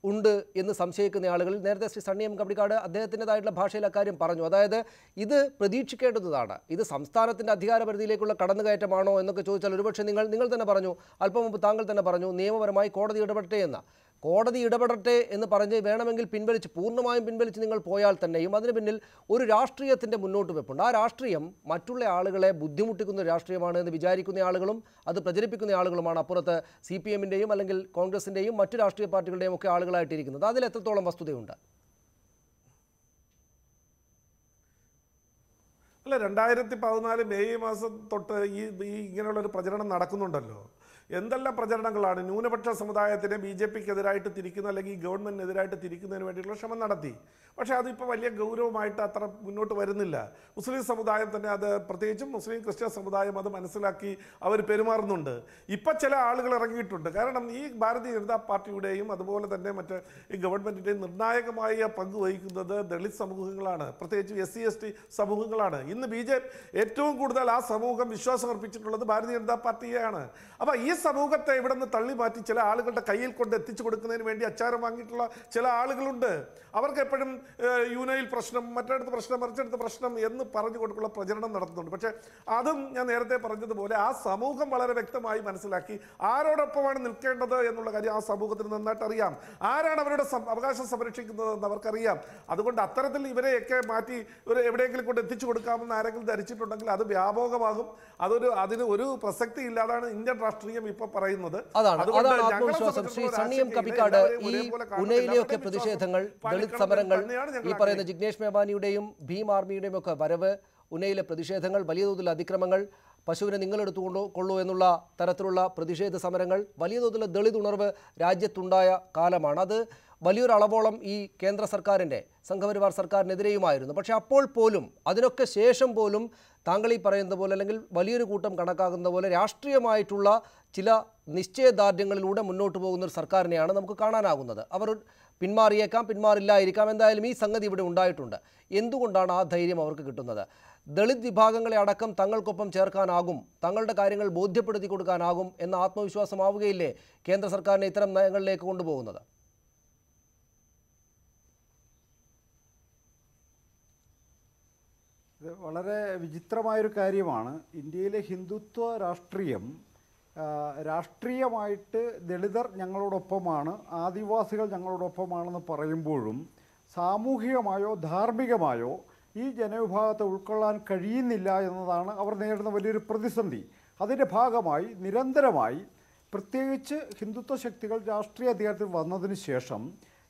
ഉണ്ട് എന്ന് സംശയിക്കുന്ന ആളുകൾ, നേരത്തെ ശ്രീ സണ്ണി എം കബഡിക്കാട് അദ്ദേഹത്തിൻ്റെതായിട്ടുള്ള ഭാഷയിൽ അക്കാര്യം പറഞ്ഞു. അതായത് ഇത് പ്രതീക്ഷിക്കേണ്ടതാണ്. ഇത് സംസ്ഥാനത്തിൻ്റെ അധികാരപരിധിയിലേക്കുള്ള കടന്നുകയറ്റമാണോ എന്നൊക്കെ ചോദിച്ചാൽ ഒരുപക്ഷെ നിങ്ങൾ തന്നെ പറഞ്ഞു, അല്പം മുമ്പ് താങ്കൾ തന്നെ പറഞ്ഞു, നിയമപരമായി കോടതി ഇടപെടട്ടെ എന്ന്. കോടതി ഇടപെടട്ടെ എന്ന് പറഞ്ഞ് വേണമെങ്കിൽ പൂർണ്ണമായും പിൻവലിച്ച് നിങ്ങൾ പോയാൽ തന്നെയും അതിന് പിന്നിൽ ഒരു രാഷ്ട്രീയത്തിൻ്റെ മുന്നോട്ട് വെപ്പുണ്ട്. ആ രാഷ്ട്രീയം മറ്റുള്ള ആളുകളെ ബുദ്ധിമുട്ടിക്കുന്ന രാഷ്ട്രീയമാണ് എന്ന് വിചാരിക്കുന്ന ആളുകളും അത് പ്രചരിപ്പിക്കുന്ന ആളുകളുമാണ് അപ്പുറത്ത് CPM-ൻ്റെയും അല്ലെങ്കിൽ കോൺഗ്രസിൻ്റെയും മറ്റു രാഷ്ട്രീയ പാർട്ടികളുടെയും ഒക്കെ ആളുകളായിട്ടിരിക്കുന്നത്. അതിൽ എത്രത്തോളം വസ്തുതയുണ്ട്? അല്ല, 2014 മെയ് മാസം തൊട്ട് ഈ ഇങ്ങനെയുള്ളൊരു പ്രചരണം നടക്കുന്നുണ്ടല്ലോ. എന്തെല്ലാം പ്രചരണങ്ങളാണ് ന്യൂനപക്ഷ സമുദായത്തിനെ BJP-ക്കെതിരായിട്ട് തിരിക്കുന്ന അല്ലെങ്കിൽ ഗവൺമെൻറ്റിനെതിരായിട്ട് തിരിക്കുന്നതിന് വേണ്ടിയിട്ടുള്ള ശ്രമം നടത്തി. പക്ഷേ അതിപ്പോൾ വലിയ ഗൗരവമായിട്ട് അത്ര മുന്നോട്ട് വരുന്നില്ല. മുസ്ലിം സമുദായം തന്നെ അത്, പ്രത്യേകിച്ചും മുസ്ലിം ക്രിസ്ത്യൻ സമുദായം അത് മനസ്സിലാക്കി അവർ പെരുമാറുന്നുണ്ട്. ഇപ്പം ചില ആളുകൾ ഇറങ്ങിയിട്ടുണ്ട്. കാരണം ഈ ഭാരതീയ ജനതാ പാർട്ടിയുടെയും അതുപോലെ തന്നെ മറ്റ് ഈ ഗവൺമെൻറ്റിൻ്റെയും നിർണായകമായ പങ്ക് വഹിക്കുന്നത് ദളിത് സമൂഹങ്ങളാണ്, പ്രത്യേകിച്ച് SC/ST സമൂഹങ്ങളാണ്. ഇന്ന് BJP ഏറ്റവും കൂടുതൽ ആ സമൂഹം വിശ്വാസം അർപ്പിച്ചിട്ടുള്ളത് ഭാരതീയ ജനതാ പാർട്ടിയെയാണ്. അപ്പോൾ ഈ സമൂഹത്തെ ഇവിടെ നിന്ന് തള്ളി മാറ്റി ചില ആളുകളുടെ കയ്യിൽ കൊണ്ട് എത്തിച്ചു കൊടുക്കുന്നതിന് വേണ്ടി അച്ചാരം വാങ്ങിയിട്ടുള്ള ചില ആളുകളുണ്ട്. അവർക്ക് എപ്പോഴും യൂനയിൽ പ്രശ്നം, മറ്റിടത്ത് പ്രശ്നം, മറിച്ചിടത്ത് പ്രശ്നം എന്ന് പറഞ്ഞു കൊടുക്കുള്ള പ്രചരണം നടത്തുന്നുണ്ട്. പക്ഷേ അതും ഞാൻ നേരത്തെ പറഞ്ഞതുപോലെ ആ സമൂഹം വളരെ വ്യക്തമായി മനസ്സിലാക്കി ആരോടൊപ്പമാണ് നിൽക്കേണ്ടത് എന്നുള്ള കാര്യം ആ സമൂഹത്തിന് നന്നായിട്ട് അറിയാം. ആരാണ് അവരുടെ അവകാശം സംരക്ഷിക്കുന്നതെന്ന് അവർക്കറിയാം. അതുകൊണ്ട് അത്തരത്തിൽ ഇവരെയൊക്കെ മാറ്റി എവിടെയെങ്കിലും കൊണ്ട് എത്തിച്ചു കൊടുക്കാമെന്ന് ആരെങ്കിലും ധരിച്ചിട്ടുണ്ടെങ്കിൽ അത് വ്യാപകമാകും. അതിന് ഒരു പ്രസക്തി ഇല്ലാതാണ് ഇന്ത്യൻ രാഷ്ട്രീയം ഇപ്പോൾ പറയുന്നത്. അതാണ് ആത്മവിശ്വാസം. ശ്രീ സണ്ണി എം കബിക്കാട്, ഈ ഉനയിലെയൊക്കെ പ്രതിഷേധങ്ങൾ, ദളിത് സമരങ്ങൾ, ഈ പറയുന്ന ജിഗ്നേഷ് മേവാനിയുടെയും ഭീം ആർമിയുടെയും ഒക്കെ വരവ്, ഉനയിലെ പ്രതിഷേധങ്ങൾ, വലിയ തോതിൽ അതിക്രമങ്ങൾ, പശുവിനെ നിങ്ങളെടുത്തുകൊള്ളൂ എന്നുള്ള തരത്തിലുള്ള പ്രതിഷേധ സമരങ്ങൾ, വലിയ തോതിലുള്ള ദളിത് ഉണർവ് രാജ്യത്തുണ്ടായ കാലമാണ്. അത് വലിയൊരു അളവോളം ഈ കേന്ദ്ര സർക്കാരിൻ്റെ സംഘപരിവാർ സർക്കാരിനെതിരെയുമായിരുന്നു. പക്ഷേ അപ്പോൾ പോലും, അതിനൊക്കെ ശേഷം പോലും താങ്കൾ ഈ പറയുന്നത് പോലെ അല്ലെങ്കിൽ വലിയൊരു കൂട്ടം കണക്കാക്കുന്ന പോലെ രാഷ്ട്രീയമായിട്ടുള്ള ചില നിശ്ചയദാർഢ്യങ്ങളിലൂടെ മുന്നോട്ട് പോകുന്ന ഒരു സർക്കാരിനെയാണ് നമുക്ക് കാണാനാകുന്നത്. അവർ പിന്മാറിയേക്കാം, പിന്മാറില്ലായിരിക്കാം, എന്തായാലും ഈ സംഗതി ഇവിടെ ഉണ്ടായിട്ടുണ്ട്. എന്തുകൊണ്ടാണ് ആ ധൈര്യം അവർക്ക് കിട്ടുന്നത്? ദളിത് വിഭാഗങ്ങളെ അടക്കം തങ്ങൾക്കൊപ്പം ചേർക്കാനാകും, തങ്ങളുടെ കാര്യങ്ങൾ ബോധ്യപ്പെടുത്തി കൊടുക്കാനാകും എന്ന ആത്മവിശ്വാസമാവുകയില്ലേ കേന്ദ്ര സർക്കാരിനെ ഇത്തരം നയങ്ങളിലേക്ക് കൊണ്ടുപോകുന്നത്? ഇത് വളരെ വിചിത്രമായൊരു കാര്യമാണ്. ഇന്ത്യയിലെ ഹിന്ദുത്വ രാഷ്ട്രീയമായിട്ട് ദളിതർ ഞങ്ങളോടൊപ്പമാണ്, ആദിവാസികൾ ഞങ്ങളോടൊപ്പമാണെന്ന് പറയുമ്പോഴും സാമൂഹികമായോ ധാർമ്മികമായോ ഈ ജനവിഭാഗത്തെ ഉൾക്കൊള്ളാൻ കഴിയുന്നില്ല എന്നതാണ് അവർ നേരിടുന്ന വലിയൊരു പ്രതിസന്ധി. അതിൻ്റെ ഭാഗമായി നിരന്തരമായി പ്രത്യേകിച്ച് ഹിന്ദുത്വ ശക്തികൾ രാഷ്ട്രീയ അധികാരത്തിൽ വന്നതിന് ശേഷം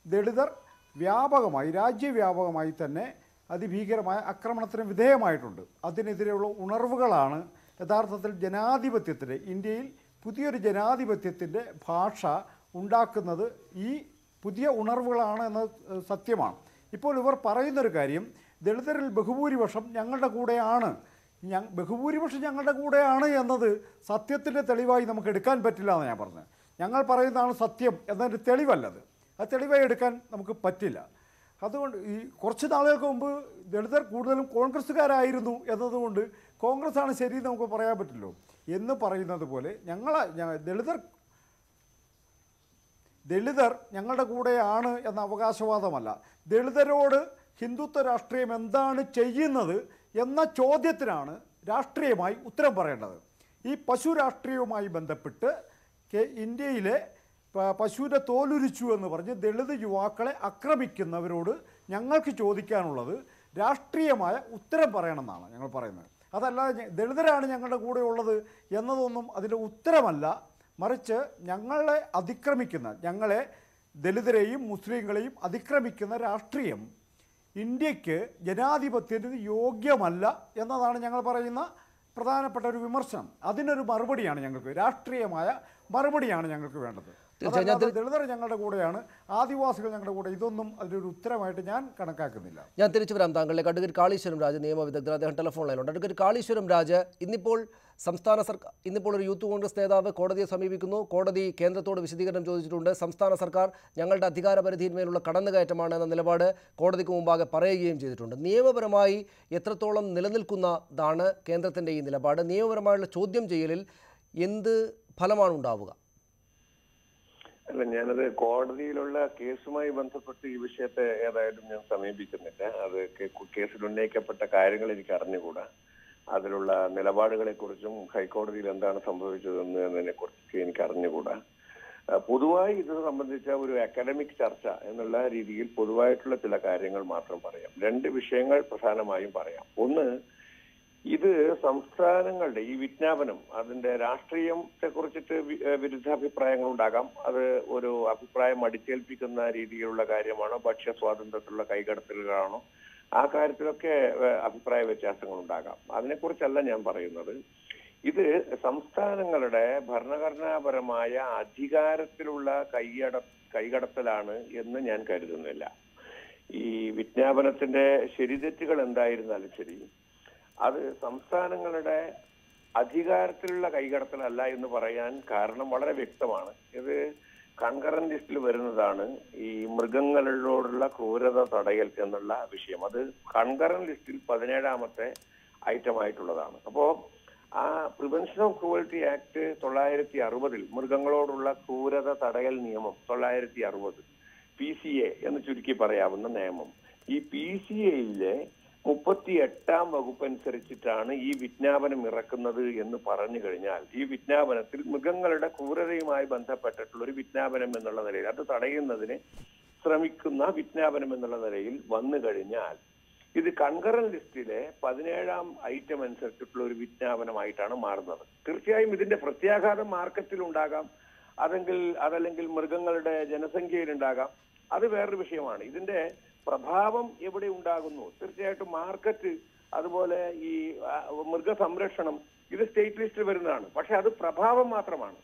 ദളിതർ വ്യാപകമായി രാജ്യവ്യാപകമായി തന്നെ അതിഭീകരമായ ആക്രമണത്തിന് വിധേയമായിട്ടുണ്ട്. അതിനെതിരെയുള്ള ഉണർവുകളാണ് യഥാർത്ഥത്തിൽ ജനാധിപത്യത്തിൻ്റെ, ഇന്ത്യയിൽ പുതിയൊരു ജനാധിപത്യത്തിൻ്റെ ഭാഷ ഉണ്ടാക്കുന്നത്. ഈ പുതിയ ഉണർവുകളാണ് എന്നത് സത്യമാണ്. ഇപ്പോൾ ഇവർ പറയുന്നൊരു കാര്യം, ദളിതരിൽ ബഹുഭൂരിപക്ഷം ഞങ്ങളുടെ കൂടെയാണ്, ബഹുഭൂരിപക്ഷം ഞങ്ങളുടെ കൂടെയാണ് എന്നത് സത്യത്തിൻ്റെ തെളിവായി നമുക്ക് എടുക്കാൻ പറ്റില്ല എന്ന് ഞാൻ പറഞ്ഞത്. ഞങ്ങൾ പറയുന്നതാണ് സത്യം എന്നതിൻ്റെ തെളിവല്ലത്, ആ തെളിവായി എടുക്കാൻ നമുക്ക് പറ്റില്ല. അതുകൊണ്ട് ഈ കുറച്ച് നാളുകൾക്ക് മുമ്പ് ദളിതർ കൂടുതലും കോൺഗ്രസ്സുകാരായിരുന്നു എന്നതുകൊണ്ട് കോൺഗ്രസ്സാണ് ശരി നമുക്ക് പറയാൻ പറ്റില്ലോ എന്ന് പറയുന്നത് പോലെ ദളിതർ ഞങ്ങളുടെ കൂടെയാണ് എന്ന അവകാശവാദമല്ല, ദളിതരോട് ഹിന്ദുത്വ രാഷ്ട്രീയം എന്താണ് ചെയ്യുന്നത് എന്ന ചോദ്യത്തിനാണ് രാഷ്ട്രീയമായി ഉത്തരം പറയേണ്ടത്. ഈ പശു രാഷ്ട്രീയവുമായി ബന്ധപ്പെട്ട് ഇന്ത്യയിലെ പശുവിൻ്റെ തോലുരിച്ചു എന്ന് പറഞ്ഞ് ദളിത് യുവാക്കളെ ആക്രമിക്കുന്നവരോട് ഞങ്ങൾക്ക് ചോദിക്കാനുള്ളത് രാഷ്ട്രീയമായ ഉത്തരം പറയണമെന്നാണ് ഞങ്ങൾ പറയുന്നത്. അതല്ലാതെ ദളിതരാണ് ഞങ്ങളുടെ കൂടെ ഉള്ളത് എന്നതൊന്നും അതിൻ്റെ ഉത്തരമല്ല. മറിച്ച് ഞങ്ങളെ അതിക്രമിക്കുന്ന, ഞങ്ങളെ ദളിതരെയും മുസ്ലിങ്ങളെയും അതിക്രമിക്കുന്ന രാഷ്ട്രീയം ഇന്ത്യക്ക് ജനാധിപത്യത്തിന് യോഗ്യമല്ല എന്നതാണ് ഞങ്ങൾ പറയുന്ന പ്രധാനപ്പെട്ട ഒരു വിമർശനം. അതിനൊരു മറുപടിയാണ് ഞങ്ങൾക്ക്, രാഷ്ട്രീയമായ മറുപടിയാണ് ഞങ്ങൾക്ക് വേണ്ടത്. ദളിതർ ഞങ്ങളുടെ കൂടെയാണ്, ആദിവാസികൾ ഞങ്ങളുടെ കൂടെ, ഇതൊന്നും അതിനൊരു ഉത്തരമായിട്ട് ഞാൻ കണക്കാക്കുന്നില്ല. ഞാൻ തിരിച്ചു വരാം താങ്കളിലേക്ക്. അഡ്വക്കേറ്റ് കാളീശ്വരം രാജ്, നിയമവിദഗ്ധൻ, അദ്ദേഹം ടെലിഫോൺ ലൈനുണ്ട്. അഡ്വക്കേറ്റ് കാളീശ്വരം രാജ്, ഇന്നിപ്പോൾ സംസ്ഥാന സർക്കാർ, ഇന്നിപ്പോൾ ഒരു യൂത്ത് കോൺഗ്രസ് നേതാവ് കോടതിയെ സമീപിക്കുന്നു. കോടതി കേന്ദ്രത്തോട് വിശദീകരണം ചോദിച്ചിട്ടുണ്ട്. സംസ്ഥാന സർക്കാർ ഞങ്ങളുടെ അധികാരപരിധിയിന്മേലുള്ള കടന്നുകയറ്റമാണ് എന്ന നിലപാട് കോടതിക്ക് മുമ്പാകെ പറയുകയും ചെയ്തിട്ടുണ്ട്. നിയമപരമായി എത്രത്തോളം നിലനിൽക്കുന്നതാണ് കേന്ദ്രത്തിൻ്റെ ഈ നിലപാട്? നിയമപരമായുള്ള ചോദ്യം ചെയ്യലിൽ എന്ത് ഫലമാണ് ഉണ്ടാവുക? അല്ല, ഞാനത് കോടതിയിലുള്ള കേസുമായി ബന്ധപ്പെട്ട് ഈ വിഷയത്തെ ഏതായാലും ഞാൻ സമീപിക്കുന്നില്ല. അത് കേസിൽ ഉന്നയിക്കപ്പെട്ട കാര്യങ്ങൾ എനിക്ക് അറിഞ്ഞുകൂടാ. അതിലുള്ള നിലപാടുകളെ കുറിച്ചും ഹൈക്കോടതിയിൽ എന്താണ് സംഭവിച്ചതെന്ന് എന്നതിനെ കുറിച്ചൊക്കെ എനിക്ക് അറിഞ്ഞുകൂടാ. പൊതുവായി ഇത് സംബന്ധിച്ച ഒരു അക്കാഡമിക് ചർച്ച എന്നുള്ള രീതിയിൽ പൊതുവായിട്ടുള്ള ചില കാര്യങ്ങൾ മാത്രം പറയാം. രണ്ട് വിഷയങ്ങൾ പ്രധാനമായും പറയാം. ഒന്ന്, ഇത് സംസ്ഥാനങ്ങളുടെ ഈ വിജ്ഞാപനം, അതിന്റെ രാഷ്ട്രീയത്തെ കുറിച്ചിട്ട് വിരുദ്ധാഭിപ്രായങ്ങൾ ഉണ്ടാകാം. അത് ഒരു അഭിപ്രായം അടിച്ചേൽപ്പിക്കുന്ന രീതിയിലുള്ള കാര്യമാണോ, ഭക്ഷ്യ സ്വാതന്ത്ര്യത്തിലുള്ള കൈകടത്തലുകളാണോ, ആ കാര്യത്തിലൊക്കെ അഭിപ്രായ വ്യത്യാസങ്ങൾ ഉണ്ടാകാം. അതിനെക്കുറിച്ചല്ല ഞാൻ പറയുന്നത്. ഇത് സംസ്ഥാനങ്ങളുടെ ഭരണഘടനാപരമായ അധികാരത്തിലുള്ള കൈകടത്തലാണ് എന്ന് ഞാൻ കരുതുന്നില്ല. ഈ വിജ്ഞാപനത്തിന്റെ ശരിതെറ്റുകൾ എന്തായിരുന്നാലും ശരി, അത് സംസ്ഥാനങ്ങളുടെ അധികാരത്തിലുള്ള കൈകടത്തലല്ല എന്ന് പറയാൻ കാരണം വളരെ വ്യക്തമാണ്. ഇത് കൺകറന്റ് ലിസ്റ്റിൽ വരുന്നതാണ് ഈ മൃഗങ്ങളോടുള്ള ക്രൂരത തടയൽ എന്നുള്ള വിഷയം. അത് കൺകറന്റ് ലിസ്റ്റിൽ 17ാമത്തെ ഐറ്റം ആയിട്ടുള്ളതാണ്. അപ്പോൾ ആ പ്രിവെൻഷൻ ഓഫ് ക്രൂവൽറ്റി ആക്ട് 960 മൃഗങ്ങളോടുള്ള ക്രൂരത തടയൽ നിയമം 960 PCA എന്ന് ചുരുക്കി പറയാവുന്ന നിയമം, ഈ PCAയിലെ 38ാം വകുപ്പ് അനുസരിച്ചിട്ടാണ് ഈ വിജ്ഞാപനം ഇറക്കുന്നത് എന്ന് പറഞ്ഞു കഴിഞ്ഞാൽ, ഈ വിജ്ഞാപനത്തിൽ മൃഗങ്ങളുടെ ക്രൂരതയുമായി ബന്ധപ്പെട്ടിട്ടുള്ള ഒരു വിജ്ഞാപനം എന്നുള്ള നിലയിൽ, അത് തടയുന്നതിന് ശ്രമിക്കുന്ന വിജ്ഞാപനം എന്നുള്ള നിലയിൽ വന്നു കഴിഞ്ഞാൽ ഇത് കൺകറന്റ് ലിസ്റ്റിലെ 17ാം ഐറ്റം അനുസരിച്ചിട്ടുള്ള ഒരു വിജ്ഞാപനമായിട്ടാണ് മാറുന്നത്. തീർച്ചയായും ഇതിന്റെ പ്രത്യാഘാതം മാർക്കറ്റിൽ ഉണ്ടാകാം, അതല്ലെങ്കിൽ മൃഗങ്ങളുടെ ജനസംഖ്യയിൽ ഉണ്ടാകാം. അത് വേറൊരു വിഷയമാണ്. ഇതിന്റെ പ്രഭാവം എവിടെ ഉണ്ടാകുന്നു? തീർച്ചയായിട്ടും മാർക്കറ്റ്, അതുപോലെ ഈ മൃഗസംരക്ഷണം, ഇത് സ്റ്റേറ്റ് ലിസ്റ്റിൽ വരുന്നതാണ്. പക്ഷെ അത് പ്രഭാവം മാത്രമാണ്.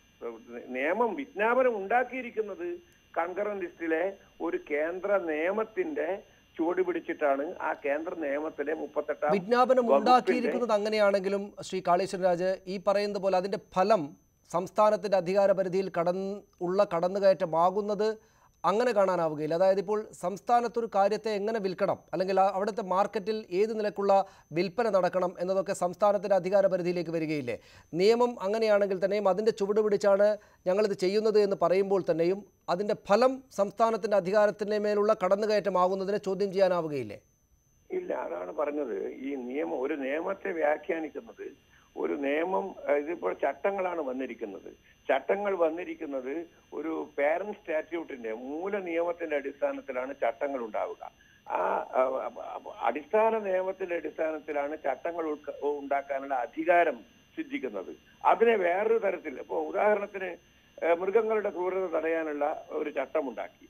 നിയമം, വിജ്ഞാപനം ഉണ്ടാക്കിയിരിക്കുന്നത് കൺകറന്റ് ലിസ്റ്റിലെ ഒരു കേന്ദ്ര നിയമത്തിന്റെ ചുവട് പിടിച്ചിട്ടാണ്. ആ കേന്ദ്ര നിയമത്തിലെ 38ാം വിജ്ഞാപനം ഉണ്ടാക്കിയിരിക്കുന്നത് അങ്ങനെയാണെങ്കിലും ശ്രീ കാളീശ്വര രാജ്, ഈ പറയുന്നത് പോലെ അതിൻ്റെ ഫലം സംസ്ഥാനത്തിൻ്റെ അധികാരപരിധിയിൽ കടന്നുകയറ്റമാകുന്നത് അങ്ങനെ കാണാനാവുകയില്ല. അതായത് ഇപ്പോൾ സംസ്ഥാനത്തൊരു കാര്യത്തെ എങ്ങനെ വിൽക്കണം, അല്ലെങ്കിൽ അവിടുത്തെ മാർക്കറ്റിൽ ഏത് നിലക്കുള്ള വിൽപ്പന നടക്കണം എന്നതൊക്കെ സംസ്ഥാനത്തിൻ്റെ അധികാരപരിധിയിലേക്ക് വരികയില്ലേ? നിയമം അങ്ങനെയാണെങ്കിൽ തന്നെയും അതിൻ്റെ ചുവട് പിടിച്ചാണ് ഞങ്ങളിത് ചെയ്യുന്നത് എന്ന് പറയുമ്പോൾ തന്നെയും അതിൻ്റെ ഫലം സംസ്ഥാനത്തിൻ്റെ അധികാരത്തിൻ്റെ മേലുള്ള കടന്നുകയറ്റമാകുന്നതിനെ ചോദ്യം ചെയ്യാനാവുകയില്ലേ? ഇല്ല, അതാണ് പറഞ്ഞത്. ഈ ഒരു നിയമത്തെ വ്യാഖ്യാനിക്കുന്നത്, ഒരു നിയമം, ഇതിപ്പോൾ ചട്ടങ്ങളാണ് വന്നിരിക്കുന്നത്. ചട്ടങ്ങൾ വന്നിരിക്കുന്നത് ഒരു പാരന്റ് സ്റ്റാറ്റ്യൂട്ടിന്റെ മൂല നിയമത്തിന്റെ അടിസ്ഥാനത്തിലാണ് ചട്ടങ്ങൾ ഉണ്ടാവുക. ആ അടിസ്ഥാന നിയമത്തിന്റെ അടിസ്ഥാനത്തിലാണ് ചട്ടങ്ങൾ ഉണ്ടാക്കാനുള്ള അധികാരം സിദ്ധിക്കുന്നത്. അതിനെ വേറൊരു തരത്തിൽ, ഇപ്പോൾ ഉദാഹരണത്തിന് മൃഗങ്ങളുടെ ക്രൂരത തടയാനുള്ള ഒരു ചട്ടമുണ്ടാക്കി.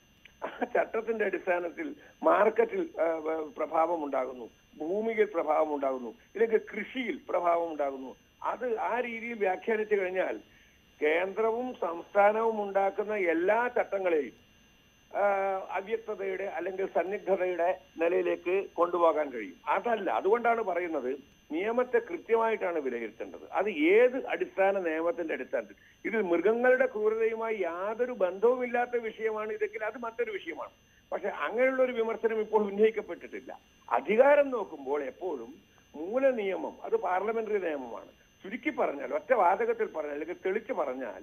ആ ചട്ടത്തിന്റെ അടിസ്ഥാനത്തിൽ മാർക്കറ്റിൽ പ്രഭാവം ഉണ്ടാകുന്നു, ഭൂമിയിൽ പ്രഭാവം ഉണ്ടാകുന്നു, ഇല്ലെങ്കിൽ കൃഷിയിൽ പ്രഭാവം ഉണ്ടാകുന്നു. അത് ആ രീതിയിൽ വ്യാഖ്യാനിച്ചു കഴിഞ്ഞാൽ കേന്ദ്രവും സംസ്ഥാനവും ഉണ്ടാക്കുന്ന എല്ലാ ചട്ടങ്ങളെയും അവ്യക്തതയുടെ അല്ലെങ്കിൽ സന്നിഗ്ധതയുടെ നിലയിലേക്ക് കൊണ്ടുപോകാൻ കഴിയും. അതല്ല, അതുകൊണ്ടാണ് പറയുന്നത് നിയമത്തെ കൃത്യമായിട്ടാണ് വിലയിരുത്തേണ്ടത്. അത് ഏത് അടിസ്ഥാന നിയമത്തിന്റെ അടിസ്ഥാനത്തിൽ. ഇതിൽ മൃഗങ്ങളുടെ ക്രൂരതയുമായി യാതൊരു ബന്ധവുമില്ലാത്ത വിഷയമാണ് ഇതെങ്കിൽ അത് മറ്റൊരു വിഷയമാണ്. പക്ഷെ അങ്ങനെയുള്ള ഒരു വിമർശനം ഇപ്പോൾ ഉന്നയിക്കപ്പെട്ടിട്ടില്ല. അധികാരം നോക്കുമ്പോൾ എപ്പോഴും മൂല നിയമം അത് പാർലമെന്ററി നിയമമാണ്. ചുരുക്കി പറഞ്ഞാൽ, ഒറ്റ വാചകത്തിൽ പറഞ്ഞാൽ അല്ലെങ്കിൽ തെളിച്ചു പറഞ്ഞാൽ,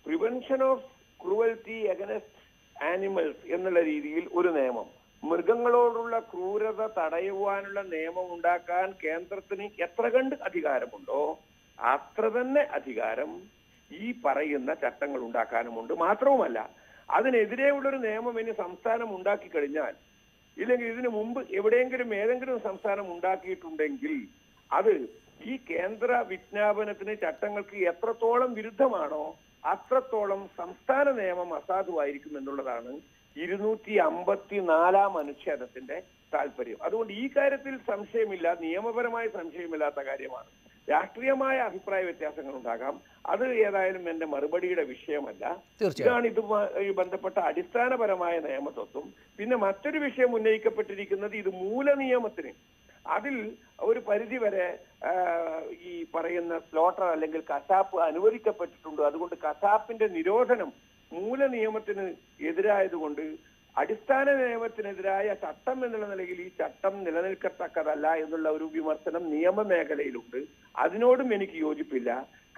prevention of cruelty against animals എന്നുള്ള രീതിയിൽ ഒരു നിയമം, മൃഗങ്ങളോടുള്ള ക്രൂരത തടയുവാനുള്ള നിയമം ഉണ്ടാക്കാൻ കേന്ദ്രത്തിന് എത്ര കണ്ട് അധികാരമുണ്ടോ അത്ര തന്നെ അധികാരം ഈ പറയുന്ന ചട്ടങ്ങൾ ഉണ്ടാക്കാനുമുണ്ട്. മാത്രവുമല്ല, അതിനെതിരെയുള്ളൊരു നിയമം ഇനി സംസ്ഥാനം ഉണ്ടാക്കി കഴിഞ്ഞാൽ, ഇല്ലെങ്കിൽ ഇതിനു മുമ്പ് എവിടെയെങ്കിലും ഏതെങ്കിലും സംസ്ഥാനം ഉണ്ടാക്കിയിട്ടുണ്ടെങ്കിൽ അത് ഈ കേന്ദ്ര വിജ്ഞാപനത്തിന് ചട്ടങ്ങൾക്ക് എത്രത്തോളം വിരുദ്ധമാണോ അത്രത്തോളം സംസ്ഥാന നിയമം അസാധുവായിരിക്കും എന്നുള്ളതാണ് 254 അനുച്ഛേദത്തിന്റെ താല്പര്യം. അതുകൊണ്ട് ഈ കാര്യത്തിൽ സംശയമില്ല, നിയമപരമായ സംശയമില്ലാത്ത കാര്യമാണ്. രാഷ്ട്രീയമായ അഭിപ്രായ വ്യത്യാസങ്ങൾ ഉണ്ടാകാം, അത് ഏതായാലും എന്റെ മറുപടിയുടെ വിഷയമല്ല. ഇതാണ് ഇതുമായി ബന്ധപ്പെട്ട അടിസ്ഥാനപരമായ നിയമതത്വം. പിന്നെ മറ്റൊരു വിഷയം ഉന്നയിക്കപ്പെട്ടിരിക്കുന്നത് ഇത് മൂല നിയമത്തിന്, അതിൽ ഒരു പരിധി വരെ ഈ പറയുന്ന സ്ലോട്ടർ അല്ലെങ്കിൽ കശാപ്പ് അനുവദിക്കപ്പെട്ടിട്ടുണ്ട്. അതുകൊണ്ട് കശാപ്പിന്റെ നിരോധനം മൂല നിയമത്തിന് എതിരായതുകൊണ്ട് അടിസ്ഥാന നിയമത്തിനെതിരായ ചട്ടം എന്നുള്ള നിലയിൽ ഈ ചട്ടം നിലനിൽക്കത്തക്കതല്ല എന്നുള്ള ഒരു വിമർശനം നിയമമേഖലയിലുണ്ട്. അതിനോടും എനിക്ക് യോജിപ്പില്ല.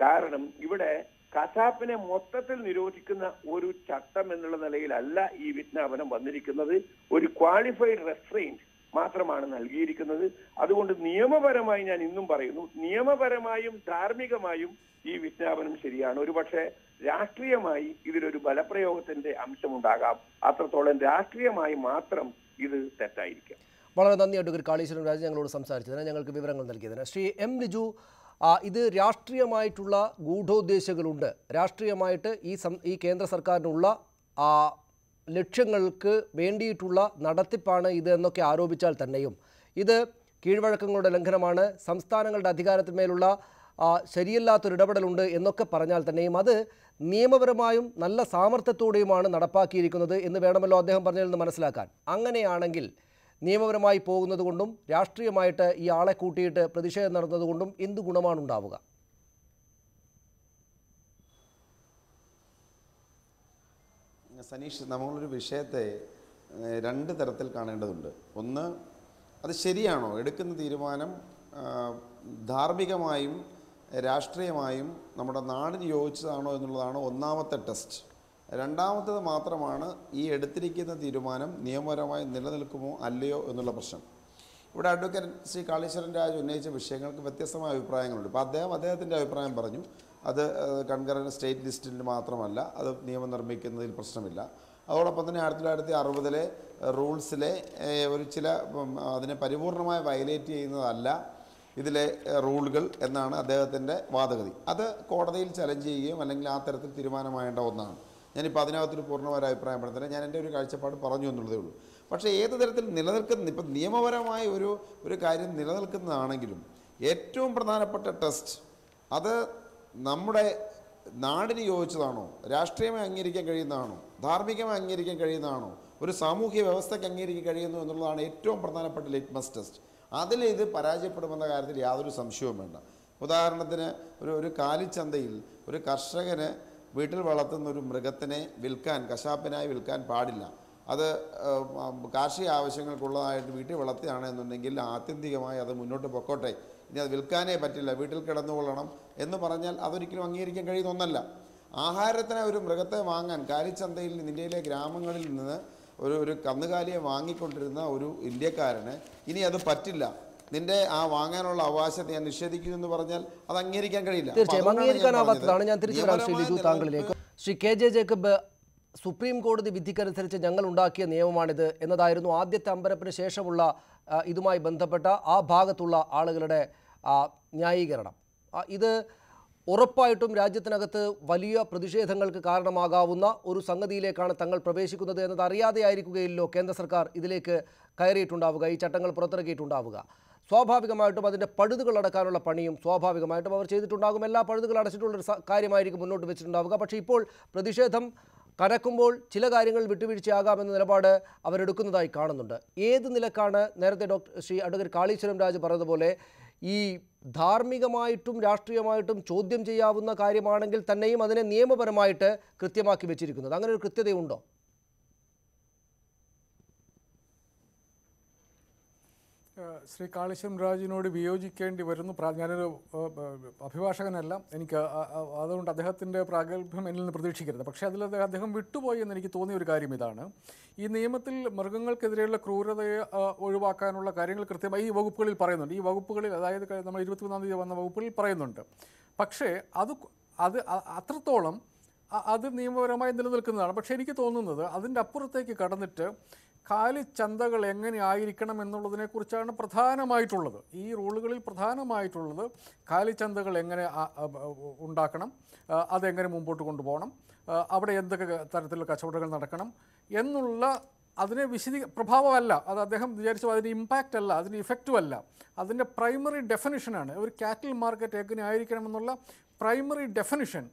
കാരണം ഇവിടെ കശാപ്പിനെ മൊത്തത്തിൽ നിരോധിക്കുന്ന ഒരു ചട്ടം എന്നുള്ള നിലയിലല്ല ഈ വിജ്ഞാപനം വന്നിരിക്കുന്നത്. ഒരു ക്വാളിഫൈഡ് റെസ്ട്രെയിന്റ് മാത്രമാണ് നൽകിയിരിക്കുന്നത്. അതുകൊണ്ട് നിയമപരമായി ഞാൻ ഇന്നും പറയുന്നു, നിയമപരമായും ധാർമ്മികമായും ഈ വിജ്ഞാപനം ശരിയാണ്. ഒരുപക്ഷെ രാഷ്ട്രീയമായി ഇതിലൊരു ബലപ്രയോഗത്തിന്റെ അംശമുണ്ടാകാം. അത്രത്തോളം രാഷ്ട്രീയമായി മാത്രം ഇത് തെറ്റായിരിക്കാം. വളരെ നന്ദി അഡ്വക്കേറ്റ് കാളീശ്വരൻ രാജ് ഞങ്ങളോട് സംസാരിച്ചതിന്, ഞങ്ങൾക്ക് വിവരങ്ങൾ നൽകിയതിന്. ശ്രീ എം ലിജു, ഇത് രാഷ്ട്രീയമായിട്ടുള്ള ഗൂഢോദ്ദേശങ്ങളുണ്ട്. രാഷ്ട്രീയമായിട്ട് ഈ കേന്ദ്ര സർക്കാരിനുള്ള ലക്ഷ്യങ്ങൾക്ക് വേണ്ടിയിട്ടുള്ള നടത്തിപ്പാണ് ഇത് എന്നൊക്കെ ആരോപിച്ചാൽ തന്നെയും ഇത് കീഴ്വഴക്കങ്ങളുടെ ലംഘനമാണ്, സംസ്ഥാനങ്ങളുടെ അധികാരത്തിന്മേലുള്ള ശരിയല്ലാത്തൊരു ഇടപെടലുണ്ട് എന്നൊക്കെ പറഞ്ഞാൽ തന്നെയും അത് നിയമപരമായും നല്ല സാമർത്ഥ്യത്തോടെയുമാണ് നടപ്പാക്കിയിരിക്കുന്നത് എന്ന് വേണമല്ലോ അദ്ദേഹം പറഞ്ഞതിൽ നിന്ന് മനസ്സിലാക്കാൻ. അങ്ങനെയാണെങ്കിൽ നിയമപരമായി പോകുന്നത് കൊണ്ടും രാഷ്ട്രീയമായിട്ട് ഈ ആളെ കൂട്ടിയിട്ട് പ്രതിഷേധം നടന്നതുകൊണ്ടും എന്ത് ഗുണമാണ് ഉണ്ടാവുക? സനീഷ്, നമ്മളൊരു വിഷയത്തെ രണ്ട് തരത്തിൽ കാണേണ്ടതുണ്ട്. ഒന്ന്, അത് ശരിയാണോ, എടുക്കുന്ന തീരുമാനം ധാർമ്മികമായും രാഷ്ട്രീയമായും നമ്മുടെ നാടിന് യോജിച്ചതാണോ എന്നുള്ളതാണ് ഒന്നാമത്തെ ടെസ്റ്റ്. രണ്ടാമത്തേത് മാത്രമാണ് ഈ എടുത്തിരിക്കുന്ന തീരുമാനം നിയമപരമായി നിലനിൽക്കുമോ അല്ലയോ എന്നുള്ള പ്രശ്നം. ഇവിടെ അഡ്വക്കേറ്റ് ശ്രീ കാളീശ്വരൻ രാജ് ഉന്നയിച്ച വിഷയങ്ങൾക്ക് വ്യത്യസ്തമായ അഭിപ്രായങ്ങളുണ്ട്. ഇപ്പോൾ അദ്ദേഹത്തിൻ്റെ അഭിപ്രായം പറഞ്ഞു, അത് കൺകറന്റ് സ്റ്റേറ്റ് ലിസ്റ്റിൽ മാത്രമല്ല, അത് നിയമം നിർമ്മിക്കുന്നതിൽ പ്രശ്നമില്ല. അതോടൊപ്പം തന്നെ 1960 റൂൾസിലെ ഒരു ചില അതിനെ പൂർണ്ണമായി വയലേറ്റ് ചെയ്യുന്നതല്ല ഇതിലെ റൂളുകൾ എന്നാണ് അദ്ദേഹത്തിൻ്റെ വാദഗതി. അത് കോടതിയിൽ ചലഞ്ച് ചെയ്യുകയും അല്ലെങ്കിൽ ആ തരത്തിൽ തീരുമാനമായേണ്ട ഒന്നാണ്. ഞാനിപ്പോൾ അതിനകത്തൊരു പൂർണ്ണമായ അഭിപ്രായപ്പെടുന്നില്ല, ഞാൻ എൻ്റെ ഒരു കാഴ്ചപ്പാട് പറഞ്ഞു എന്നുള്ളതേ ഉള്ളൂ. പക്ഷേ ഏത് തരത്തിൽ നിലനിൽക്കുന്ന, ഇപ്പം നിയമപരമായ ഒരു കാര്യം നിലനിൽക്കുന്നതാണെങ്കിലും ഏറ്റവും പ്രധാനപ്പെട്ട ടെസ്റ്റ് അത് നമ്മുടെ നാടിന് യോജിച്ചതാണോ, രാഷ്ട്രീയമായി അംഗീകരിക്കാൻ കഴിയുന്നതാണോ, ധാർമ്മികമായി അംഗീകരിക്കാൻ കഴിയുന്നതാണോ, ഒരു സാമൂഹ്യ വ്യവസ്ഥയ്ക്ക് അംഗീകരിക്കാൻ കഴിയുന്നു എന്നുള്ളതാണ് ഏറ്റവും പ്രധാനപ്പെട്ട ലിറ്റ്മസ് ടെസ്റ്റ്. അതിൽ ഇത് പരാജയപ്പെടുമെന്ന കാര്യത്തിൽ യാതൊരു സംശയവും വേണ്ട. ഉദാഹരണത്തിന് ഒരു കാലിച്ചന്തയിൽ ഒരു കർഷകന് വീട്ടിൽ വളർത്തുന്ന ഒരു മൃഗത്തിനെ കശാപ്പിനായി വിൽക്കാൻ പാടില്ല. അത് കാർഷിക ആവശ്യങ്ങൾക്കുള്ളതായിട്ട് വീട്ടിൽ വളർത്തുകയാണെന്നുണ്ടെങ്കിൽ ആത്യന്തികമായി അത് മുന്നോട്ട് പൊക്കോട്ടെ, ഇനി അത് വിൽക്കാനേ പറ്റില്ല, വീട്ടിൽ കിടന്നുകൊള്ളണം എന്ന് പറഞ്ഞാൽ അതൊരിക്കലും അംഗീകരിക്കാൻ കഴിയുന്ന ഒന്നല്ല. ആഹാരത്തിന് ഒരു മൃഗത്തെ വാങ്ങാൻ കാലിച്ചന്തയിൽ ഇന്ത്യയിലെ ഗ്രാമങ്ങളിൽ നിന്ന് ഒരു കന്നുകാലിയെ വാങ്ങിക്കൊണ്ടിരുന്ന ഒരു ഇന്ത്യക്കാരന് ഇനി അത് പറ്റില്ല, നിന്റെ ആ വാങ്ങാനുള്ള അവകാശത്തെ ഞാൻ നിഷേധിക്കുന്നു എന്ന് പറഞ്ഞാൽ അത് അംഗീകരിക്കാൻ കഴിയില്ല. തീർച്ചയായും അംഗീകരിക്കാനാവാത്തതാണ്. ഞാൻ തിരിച്ചു വരാം ശ്രീ ലിജു താങ്കളിലേക്ക്. Shri K J Jacob, supreme കോടതി വിധിക്കനുസരിച്ച് ഞങ്ങൾ ഉണ്ടാക്കിയ നിയമമാണിത് എന്നതായിരുന്നു ആദ്യത്തെ അമ്പരപ്പിന് ശേഷമുള്ള ഇതുമായി ബന്ധപ്പെട്ട ആ ഭാഗത്തുള്ള ആളുകളുടെ ന്യായീകരണം. ഇത് ഉറപ്പായിട്ടും രാജ്യത്തിനകത്ത് വലിയ പ്രതിഷേധങ്ങൾക്ക് കാരണമാകാവുന്ന ഒരു സംഗതിയിലേക്കാണ് തങ്ങൾ പ്രവേശിക്കുന്നത് എന്നത് അറിയാതെയായിരിക്കുകയില്ലോ കേന്ദ്ര സർക്കാർ ഇതിലേക്ക് കയറിയിട്ടുണ്ടാവുക, ഈ ചട്ടങ്ങൾ പുറത്തിറക്കിയിട്ടുണ്ടാവുക. സ്വാഭാവികമായിട്ടും അതിൻ്റെ പഴുതുകൾ അടക്കാനുള്ള പണിയും സ്വാഭാവികമായിട്ടും അവർ ചെയ്തിട്ടുണ്ടാകും. എല്ലാ പഴുതുകൾ അടച്ചിട്ടുള്ളൊരു കാര്യമായിരിക്കും മുന്നോട്ട് വെച്ചിട്ടുണ്ടാവുക. പക്ഷേ ഇപ്പോൾ പ്രതിഷേധം കനക്കുമ്പോൾ ചില കാര്യങ്ങൾ വിട്ടുവീഴ്ചയാകാമെന്ന നിലപാട് അവരെടുക്കുന്നതായി കാണുന്നുണ്ട്. ഏത് നിലക്കാണ് നേരത്തെ ശ്രീ അഡ്വക്കേറ്റ് കാളീശ്വരം രാജ് പറഞ്ഞതുപോലെ ഈ ധാർമ്മികമായിട്ടും രാഷ്ട്രീയമായിട്ടും ചോദ്യം ചെയ്യാവുന്ന കാര്യമാണെങ്കിൽ തന്നെയും അതിനെ നിയമപരമായിട്ട് കൃത്യമാക്കി വെച്ചിരിക്കുന്നത്? അങ്ങനെ ഒരു കൃത്യതയുണ്ടോ? ശ്രീ കാളീശ്വരം രാജിനോട് വിയോജിക്കേണ്ടി വരുന്നു. ഞാനൊരു അഭിഭാഷകനല്ല, എനിക്ക് അതുകൊണ്ട് അദ്ദേഹത്തിൻ്റെ പ്രാഗൽഭ്യം എന്നിൽ നിന്ന് പ്രതീക്ഷിക്കരുത്. പക്ഷേ അതിൽ അദ്ദേഹം വിട്ടുപോയി എന്ന് എനിക്ക് തോന്നിയ ഒരു കാര്യം ഇതാണ്. ഈ നിയമത്തിൽ മൃഗങ്ങൾക്കെതിരെയുള്ള ക്രൂരതയെ ഒഴിവാക്കാനുള്ള കാര്യങ്ങൾ കൃത്യമായി ഈ വകുപ്പുകളിൽ പറയുന്നുണ്ട്. ഈ വകുപ്പുകളിൽ, അതായത് നമ്മൾ 23-ാം തീയതി വന്ന വകുപ്പുകളിൽ പറയുന്നുണ്ട്. പക്ഷേ അത് അത്രത്തോളം അത് നിയമപരമായി നിലനിൽക്കുന്നതാണ്. പക്ഷേ എനിക്ക് തോന്നുന്നത് അതിൻ്റെ അപ്പുറത്തേക്ക് കടന്നിട്ട് കാലിച്ചന്തകൾ എങ്ങനെ ആയിരിക്കണം എന്നുള്ളതിനെക്കുറിച്ചാണ് പ്രധാനമായിട്ടുള്ളത്. ഈ റൂളുകളിൽ പ്രധാനമായിട്ടുള്ളത് കാലിച്ചന്തകൾ എങ്ങനെ ഉണ്ടാക്കണം, അതെങ്ങനെ മുമ്പോട്ട് കൊണ്ടുപോകണം, അവിടെ എന്തൊക്കെ തരത്തിലുള്ള കച്ചവടങ്ങൾ നടക്കണം എന്നുള്ള അതിനെ പ്രഭാവമല്ല. അത് അദ്ദേഹം വിചാരിച്ചു അതിൻ്റെ ഇമ്പാക്റ്റ് അല്ല, അതിൻ്റെ ഇഫക്റ്റും അല്ല. അതിൻ്റെ പ്രൈമറി ഡെഫിനിഷനാണ്. ഒരു കാറ്റിൽ മാർക്കറ്റ് എങ്ങനെ ആയിരിക്കണം എന്നുള്ള പ്രൈമറി ഡെഫിനിഷൻ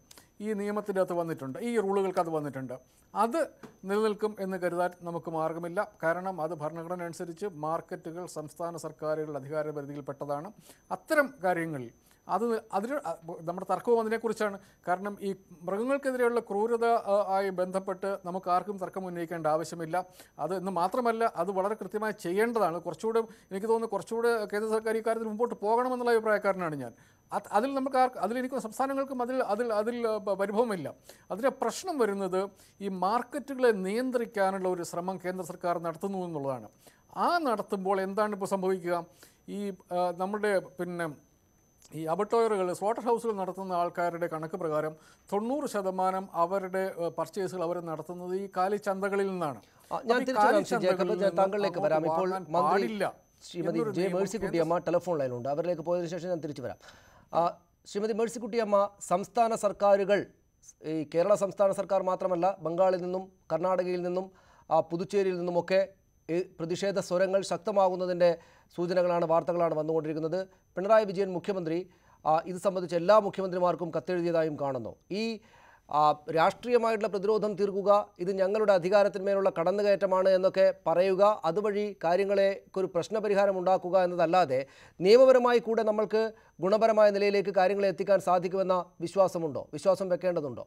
ഈ നിയമത്തിൻ്റെ അകത്ത് വന്നിട്ടുണ്ട്, ഈ റൂളുകൾക്ക് അത് വന്നിട്ടുണ്ട്. അത് നിലനിൽക്കും എന്ന് കരുതാൻ നമുക്ക് മാർഗമില്ല. കാരണം അത് ഭരണഘടന അനുസരിച്ച് മാർക്കറ്റുകൾ സംസ്ഥാന സർക്കാരുകളുടെ അധികാര പരിധിയിൽപ്പെട്ടതാണ്. അത്തരം കാര്യങ്ങളിൽ അതിന് നമ്മുടെ തർക്കവും അതിനെക്കുറിച്ചാണ്. കാരണം ഈ മൃഗങ്ങൾക്കെതിരെയുള്ള ക്രൂരത ആയി ബന്ധപ്പെട്ട് നമുക്ക് ആർക്കും തർക്കം ഉന്നയിക്കേണ്ട ആവശ്യമില്ല. അത് എന്ന് മാത്രമല്ല, അത് വളരെ കൃത്യമായി ചെയ്യേണ്ടതാണ്. കുറച്ചുകൂടെ എനിക്ക് തോന്നുന്നു കുറച്ചുകൂടെ കേന്ദ്ര സർക്കാർ ഈ കാര്യത്തിൽ മുമ്പോട്ട് പോകണമെന്നുള്ള അഭിപ്രായക്കാരനാണ് ഞാൻ. അതിൽ നമുക്ക് അതിലെനിക്ക് സംസ്ഥാനങ്ങൾക്കും അതിൽ പരിഭവമില്ല. അതിൻ്റെ പ്രശ്നം വരുന്നത് ഈ മാർക്കറ്റുകളെ നിയന്ത്രിക്കാനുള്ള ഒരു ശ്രമം കേന്ദ്ര സർക്കാർ നടത്തുന്നു എന്നുള്ളതാണ്. നടത്തുമ്പോൾ എന്താണ് ഇപ്പോൾ സംഭവിക്കുക? ഈ നമ്മുടെ ഈ അബട്ടോയറുകൾ, സ്ലോട്ടർ ഹൗസുകൾ നടത്തുന്ന ആൾക്കാരുടെ കണക്ക് പ്രകാരം 90% അവരുടെ പർച്ചേസുകൾ അവർ നടത്തുന്നത് ഈ കാലിച്ചന്തകളിൽ നിന്നാണ്. താങ്കളിലേക്ക് വരാം. ഇപ്പോൾ മന്ത്രി ശ്രീമതി ജെ മേഴ്സിക്കുട്ടിയമ്മ ടെലിഫോൺ ലൈനിലുണ്ട്. അവരിലേക്ക് പോയതിനു ശേഷം ഞാൻ തിരിച്ചു വരാം. ശ്രീമതി മേഴ്സിക്കുട്ടിയമ്മ, സംസ്ഥാന സർക്കാരുകൾ, ഈ കേരള സംസ്ഥാന സർക്കാർ മാത്രമല്ല, ബംഗാളിൽ നിന്നും കർണാടകയിൽ നിന്നും പുതുച്ചേരിയിൽ നിന്നുമൊക്കെ പ്രതിഷേധ സ്വരങ്ങൾ ശക്തമാകുന്നതിൻ്റെ സൂചനകളാണ്, വാർത്തകളാണ് വന്നുകൊണ്ടിരിക്കുന്നത്. പിണറായി വിജയൻ മുഖ്യമന്ത്രി ഇത് സംബന്ധിച്ച് എല്ലാ മുഖ്യമന്ത്രിമാർക്കും കത്തെഴുതിയതായും കാണുന്നു. ഈ രാഷ്ട്രീയമായിട്ടുള്ള പ്രതിരോധം തീർക്കുക, ഇത് ഞങ്ങളുടെ അധികാരത്തിന്മേലുള്ള കടന്നുകയറ്റമാണ് എന്നൊക്കെ പറയുക, അതുവഴി കാര്യങ്ങളെ ഒരു പ്രശ്നപരിഹാരം ഉണ്ടാക്കുക എന്നതല്ലാതെ നിയമപരമായി കൂടെ നമ്മൾക്ക് ഗുണപരമായ നിലയിലേക്ക് കാര്യങ്ങളെ എത്തിക്കാൻ സാധിക്കുമെന്ന വിശ്വാസമുണ്ടോ? വിശ്വാസം വെക്കേണ്ടതുണ്ടോ?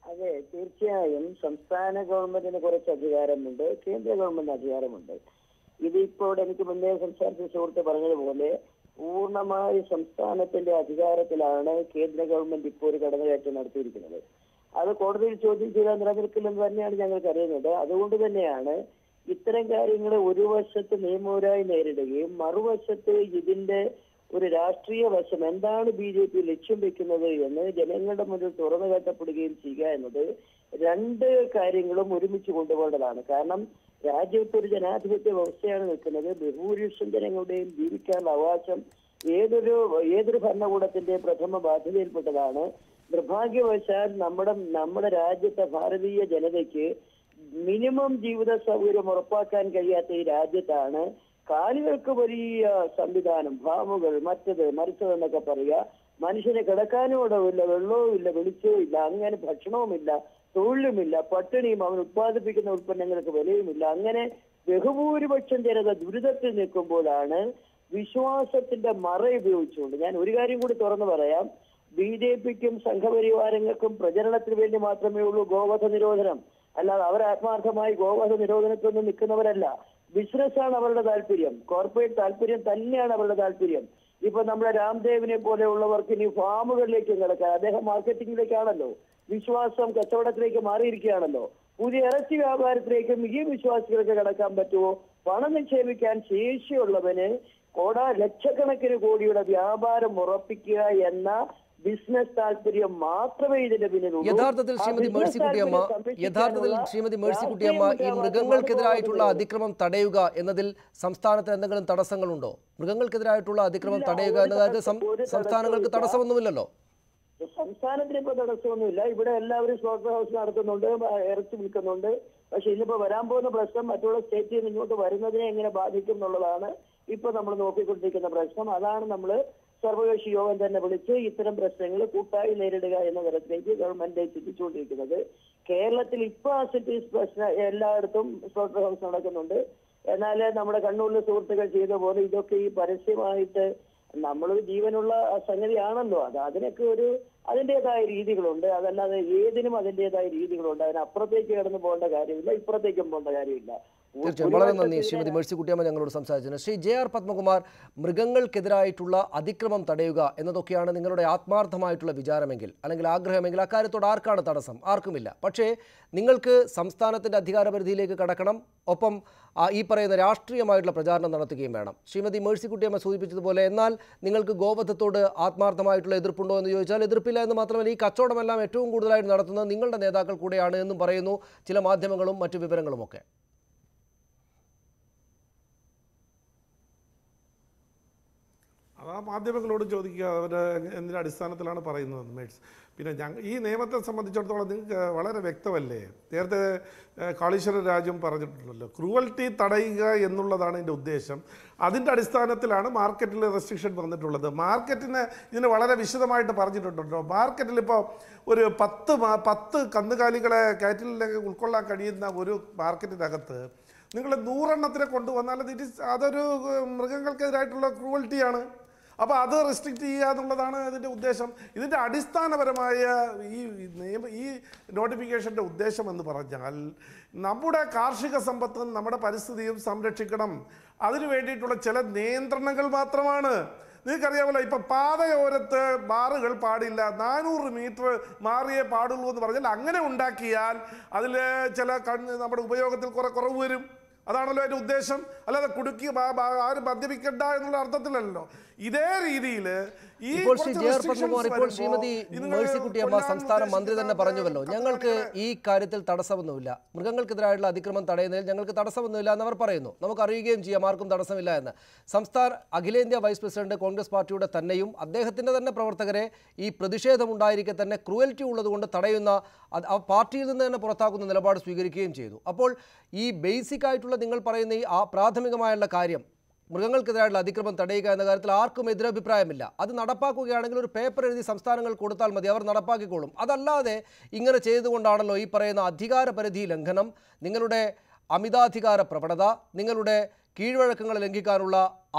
അതെ, തീർച്ചയായും സംസ്ഥാന ഗവൺമെന്റിന് കുറച്ച് അധികാരമുണ്ട്, കേന്ദ്ര ഗവൺമെന്റിന് അധികാരമുണ്ട്. ഇതിപ്പോൾ എനിക്ക് മുന്നേ സംസാരിച്ച സുഹൃത്ത് പറഞ്ഞതുപോലെ പൂർണ്ണമായി സംസ്ഥാനത്തിന്റെ അധികാരത്തിലാണ് കേന്ദ്ര ഗവൺമെന്റ് ഇപ്പോൾ ഒരു കടന്നുകയറ്റം നടത്തിയിരിക്കുന്നത്. അത് കോടതിയിൽ ചോദ്യം ചെയ്താൽ നിലനിൽക്കില്ലെന്ന് തന്നെയാണ് ഞങ്ങൾക്ക് അറിയുന്നത്. അതുകൊണ്ട് തന്നെയാണ് ഇത്തരം കാര്യങ്ങളെ ഒരു വശത്ത് നിയമപരമായി നേരിടുകയും മറുവശത്ത് ഇതിന്റെ ഒരു രാഷ്ട്രീയ വശം എന്താണ് BJP ലക്ഷ്യം വെക്കുന്നത് എന്ന് ജനങ്ങളുടെ മുന്നിൽ തുറന്നു കാട്ടപ്പെടുകയും ചെയ്യുക എന്നത് രണ്ട് കാര്യങ്ങളും ഒരുമിച്ച് കൊണ്ടുപോകേണ്ടതാണ്. കാരണം രാജ്യത്ത് ഒരു ജനാധിപത്യ വ്യവസ്ഥയാണ് നിൽക്കുന്നത്. ബഹുഭൂരിപക്ഷം ജനങ്ങളുടെയും ജീവിക്കാനുള്ള അവകാശം ഏതൊരു ഭരണകൂടത്തിന്റെ പ്രഥമ ബാധ്യതയിൽപ്പെട്ടതാണ്. നിർഭാഗ്യവശാൽ നമ്മുടെ രാജ്യത്തെ ഭാരതീയ ജനതയ്ക്ക് മിനിമം ജീവിത സൗകര്യം ഉറപ്പാക്കാൻ കഴിയാത്ത ഈ രാജ്യത്താണ് കാലികൾക്ക് വലിയ സംവിധാനം, ഫാമുകൾ, മരിച്ചതെന്നൊക്കെ പറയുക. മനുഷ്യന് കിടക്കാനും ഇടവില്ല, വെള്ളവും ഇല്ല, വെളിച്ചവും ഇല്ല, അങ്ങനെ ഭക്ഷണവുമില്ല, തൊഴിലുമില്ല, പട്ടിണിയും, അവൻ ഉത്പാദിപ്പിക്കുന്ന ഉൽപ്പന്നങ്ങൾക്ക് വിലയുമില്ല. അങ്ങനെ ബഹുഭൂരിപക്ഷം ജനത ദുരിതത്തിൽ നിൽക്കുമ്പോഴാണ് വിശ്വാസത്തിന്റെ മറ ഉപയോഗിച്ചുകൊണ്ട്, ഞാൻ ഒരു കാര്യം കൂടി തുറന്നു പറയാം, BJPക്കും സംഘപരിവാരങ്ങൾക്കും പ്രചരണത്തിന് വേണ്ടി മാത്രമേ ഉള്ളൂ ഗോവധ നിരോധനം. അല്ലാതെ അവർ ആത്മാർത്ഥമായി ഗോവധ നിരോധനത്തിനൊന്നും നിൽക്കുന്നവരല്ല. ബിസിനസ്സാണ് അവരുടെ താല്പര്യം, കോർപ്പറേറ്റ് താല്പര്യം തന്നെയാണ് അവരുടെ താല്പര്യം. ഇപ്പൊ നമ്മുടെ രാംദേവിനെ പോലെയുള്ളവർക്ക് ഇനി ഫാമുകളിലേക്ക് കിടക്കാൻ, അദ്ദേഹം മാർക്കറ്റിംഗിലേക്കാണല്ലോ, വിശ്വാസം കച്ചവടത്തിലേക്ക് മാറിയിരിക്കുകയാണല്ലോ. പുതിയ ഇറച്ചി വ്യാപാരത്തിലേക്കും ഈ വിശ്വാസികൾക്ക് കടക്കാൻ പറ്റുമോ? പണം നിക്ഷേപിക്കാൻ ശേഷിയുള്ളവന് ലക്ഷക്കണക്കിന് കോടിയുടെ വ്യാപാരം ഉറപ്പിക്കുക എന്ന ബിസിനസ് താല്പര്യം മാത്രമേ ഇതിന്റെ പിന്നിലുള്ളൂ. യഥാർത്ഥത്തിൽ ശ്രീമതി മേഴ്സിക്കുട്ടിയമ്മ ഈ മൃഗങ്ങൾക്കെതിരായിട്ടുള്ള അതിക്രമം തടയുക എന്നതിൽ സംസ്ഥാനത്തിന് എന്തെങ്കിലും തടസ്സങ്ങളുണ്ടോ? മൃഗങ്ങൾക്കെതിരായിട്ടുള്ള അതിക്രമം തടയുക എന്ന കാര്യത്തിൽ സംസ്ഥാനങ്ങൾക്ക് തടസ്സമൊന്നുമില്ലല്ലോ. സംസ്ഥാനത്തിന് ഇപ്പൊ തടസ്സമൊന്നുമില്ല. ഇവിടെ എല്ലാവരും സ്ലോട്ടർ ഹൗസ് നടത്തുന്നുണ്ട്, ഇറച്ചി വിൽക്കുന്നുണ്ട്. പക്ഷെ ഇന്നിപ്പോ വരാൻ പോകുന്ന പ്രശ്നം മറ്റുള്ള സ്റ്റേറ്റിൽ നിന്ന് ഇങ്ങോട്ട് വരുന്നതിനെ എങ്ങനെ ബാധിക്കും എന്നുള്ളതാണ് ഇപ്പൊ നമ്മൾ നോക്കിക്കൊണ്ടിരിക്കുന്ന പ്രശ്നം. അതാണ് നമ്മൾ സർവകക്ഷി യോഗം തന്നെ വിളിച്ച് ഇത്തരം പ്രശ്നങ്ങൾ കൂട്ടായി നേരിടുക എന്ന തരത്തിലേക്ക് ഗവൺമെന്റ് ചിന്തിച്ചുകൊണ്ടിരിക്കുന്നത്. കേരളത്തിൽ ഇപ്പൊ സിറ്റീസ് പ്രശ്നം എല്ലായിടത്തും സ്ലോട്ടർ ഹൗസ് നടക്കുന്നുണ്ട്. എന്നാൽ നമ്മുടെ കണ്ണൂരിലെ സുഹൃത്തുക്കൾ ചെയ്ത പോലെ ഇതൊക്കെ ഈ പരസ്യമായിട്ട് നമ്മളൊരു ജീവനുള്ള സംഗതിയാണല്ലോ, അതിനൊക്കെ അതിൻ്റെതായ രീതികളുണ്ട്. അതല്ലാതെ ഏതിനും അതിൻ്റെതായ രീതികളുണ്ട്. അതിനപ്പുറത്തേക്ക് കടന്നു പോകേണ്ട കാര്യമില്ല, ഇപ്പുറത്തേക്കും പോകേണ്ട കാര്യമില്ല. തീർച്ചയായും വളരെ നന്ദി ശ്രീമതി മേഴ്സിക്കുട്ടിയമ്മ ഞങ്ങളോട് സംസാരിച്ചത്. ശ്രീ JR പത്മകുമാർ, മൃഗങ്ങൾക്കെതിരായിട്ടുള്ള അതിക്രമം തടയുക എന്നതൊക്കെയാണ് നിങ്ങളുടെ ആത്മാർത്ഥമായിട്ടുള്ള വിചാരമെങ്കിൽ അല്ലെങ്കിൽ ആഗ്രഹമെങ്കിൽ അക്കാര്യത്തോട് ആർക്കാണ് തടസ്സം? ആർക്കുമില്ല. പക്ഷേ നിങ്ങൾക്ക് സംസ്ഥാനത്തിൻ്റെ അധികാരപരിധിയിലേക്ക് കടക്കണം, ഒപ്പം ഈ പറയുന്ന രാഷ്ട്രീയമായിട്ടുള്ള പ്രചാരണം നടത്തുകയും വേണം. ശ്രീമതി മേഴ്സിക്കുട്ടിയമ്മ സൂചിപ്പിച്ചതുപോലെ എന്നാൽ നിങ്ങൾക്ക് ഗോവധത്തോട് ആത്മാർത്ഥമായിട്ടുള്ള എതിർപ്പുണ്ടോ എന്ന് ചോദിച്ചാൽ എതിർപ്പില്ല എന്ന് മാത്രമല്ല, ഈ കച്ചവടമെല്ലാം ഏറ്റവും കൂടുതലായിട്ട് നടത്തുന്നത് നിങ്ങളുടെ നേതാക്കൾ കൂടെയാണ് എന്നും പറയുന്നു ചില മാധ്യമങ്ങളും മറ്റു വിവരങ്ങളുമൊക്കെ. ആ മാധ്യമങ്ങളോട് ചോദിക്കുക അവർ എന്തിൻ്റെ അടിസ്ഥാനത്തിലാണ് പറയുന്നത് മേഡ്സ്. പിന്നെ ഈ നിയമത്തെ സംബന്ധിച്ചിടത്തോളം നിങ്ങൾക്ക് വളരെ വ്യക്തമല്ലേ? നേരത്തെ കാളീശ്വര രാജും പറഞ്ഞിട്ടുണ്ടല്ലോ, ക്രൂവൽറ്റി തടയുക എന്നുള്ളതാണ് ഇതിൻ്റെ ഉദ്ദേശം. അതിൻ്റെ അടിസ്ഥാനത്തിലാണ് മാർക്കറ്റിൽ റെസ്ട്രിക്ഷൻ വന്നിട്ടുള്ളത്. മാർക്കറ്റിന് ഇതിന് വളരെ വിശദമായിട്ട് പറഞ്ഞിട്ടുണ്ടല്ലോ. മാർക്കറ്റിൽ ഇപ്പോൾ ഒരു 10 കന്നുകാലികളെ കാറ്റിലേക്ക് ഉൾക്കൊള്ളാൻ കഴിയുന്ന ഒരു മാർക്കറ്റിനകത്ത് നിങ്ങൾ 100 എണ്ണത്തിനെ കൊണ്ടുവന്നാൽ അതൊരു മൃഗങ്ങൾക്കെതിരായിട്ടുള്ള ക്രൂവൽറ്റിയാണ്. അപ്പോൾ അത് റെസ്ട്രിക്റ്റ് ചെയ്യുക എന്നുള്ളതാണ് ഇതിൻ്റെ ഉദ്ദേശം. ഇതിൻ്റെ അടിസ്ഥാനപരമായ ഈ നോട്ടിഫിക്കേഷൻ്റെ ഉദ്ദേശം എന്ന് പറഞ്ഞാൽ നമ്മുടെ കാർഷിക സമ്പത്തും നമ്മുടെ പരിസ്ഥിതിയും സംരക്ഷിക്കണം. അതിനു വേണ്ടിയിട്ടുള്ള ചില നിയന്ത്രണങ്ങൾ മാത്രമാണ്. നിങ്ങൾക്കറിയാമല്ലോ, ഇപ്പം പാതയോരത്ത് ബാറുകൾ പാടില്ല, 400 മീറ്റർ മാറിയേ പാടുള്ളൂ എന്ന് പറഞ്ഞാൽ അങ്ങനെ ഉണ്ടാക്കിയാൽ അതിൽ ചില നമ്മുടെ ഉപയോഗത്തിൽ കുറവ് വരും. അതാണല്ലോ അതിൻ്റെ ഉദ്ദേശം. അല്ലാതെ കുടുക്കി ആരും മദ്യപിക്കണ്ട എന്നുള്ള അർത്ഥത്തിലല്ലോ. ഇതേ രീതിയിൽ ഇപ്പോൾ ശ്രീമതി മേഴ്സിക്കുട്ടിയമ്മ സംസ്ഥാന മന്ത്രി തന്നെ പറഞ്ഞുവല്ലോ, ഞങ്ങൾക്ക് ഈ കാര്യത്തിൽ തടസ്സമൊന്നുമില്ല, മൃഗങ്ങൾക്കെതിരായുള്ള അതിക്രമം തടയുന്നതിൽ ഞങ്ങൾക്ക് തടസ്സമൊന്നുമില്ല എന്നവർ പറയുന്നു. നമുക്ക് അറിയുകയും ചെയ്യാം ആർക്കും തടസ്സമില്ല എന്ന്. സംസ്ഥാന അഖിലേന്ത്യാ വൈസ് പ്രസിഡന്റ് കോൺഗ്രസ് പാർട്ടിയുടെ തന്നെയും അദ്ദേഹത്തിൻ്റെ തന്നെ പ്രവർത്തകരെ ഈ പ്രതിഷേധമുണ്ടായിരിക്കെ തന്നെ ക്രൂവൽറ്റി ഉള്ളതുകൊണ്ട് തടയുന്ന ആ പാർട്ടിയിൽ നിന്ന് തന്നെ പുറത്താക്കുന്ന നിലപാട് സ്വീകരിക്കുകയും ചെയ്തു. അപ്പോൾ ഈ ബേസിക് ആയിട്ടുള്ള നിങ്ങൾ പറയുന്ന ഈ പ്രാഥമികമായുള്ള കാര്യം, മൃഗങ്ങൾക്കെതിരായുള്ള അതിക്രമം തടയുക എന്ന കാര്യത്തിൽ ആർക്കും എതിരഭിപ്രായമില്ല. അത് നടപ്പാക്കുകയാണെങ്കിൽ ഒരു പേപ്പർ എഴുതി സംസ്ഥാനങ്ങൾ കൊടുത്താൽ മതി, അവർ നടപ്പാക്കിക്കോളും. അതല്ലാതെ ഇങ്ങനെ ചെയ്തുകൊണ്ടാണല്ലോ ഈ പറയുന്ന അധികാര പരിധി ലംഘനം, നിങ്ങളുടെ അമിതാധികാര പ്രവണത, നിങ്ങളുടെ കീഴ്വഴക്കങ്ങൾ ലംഘിക്കാനുള്ള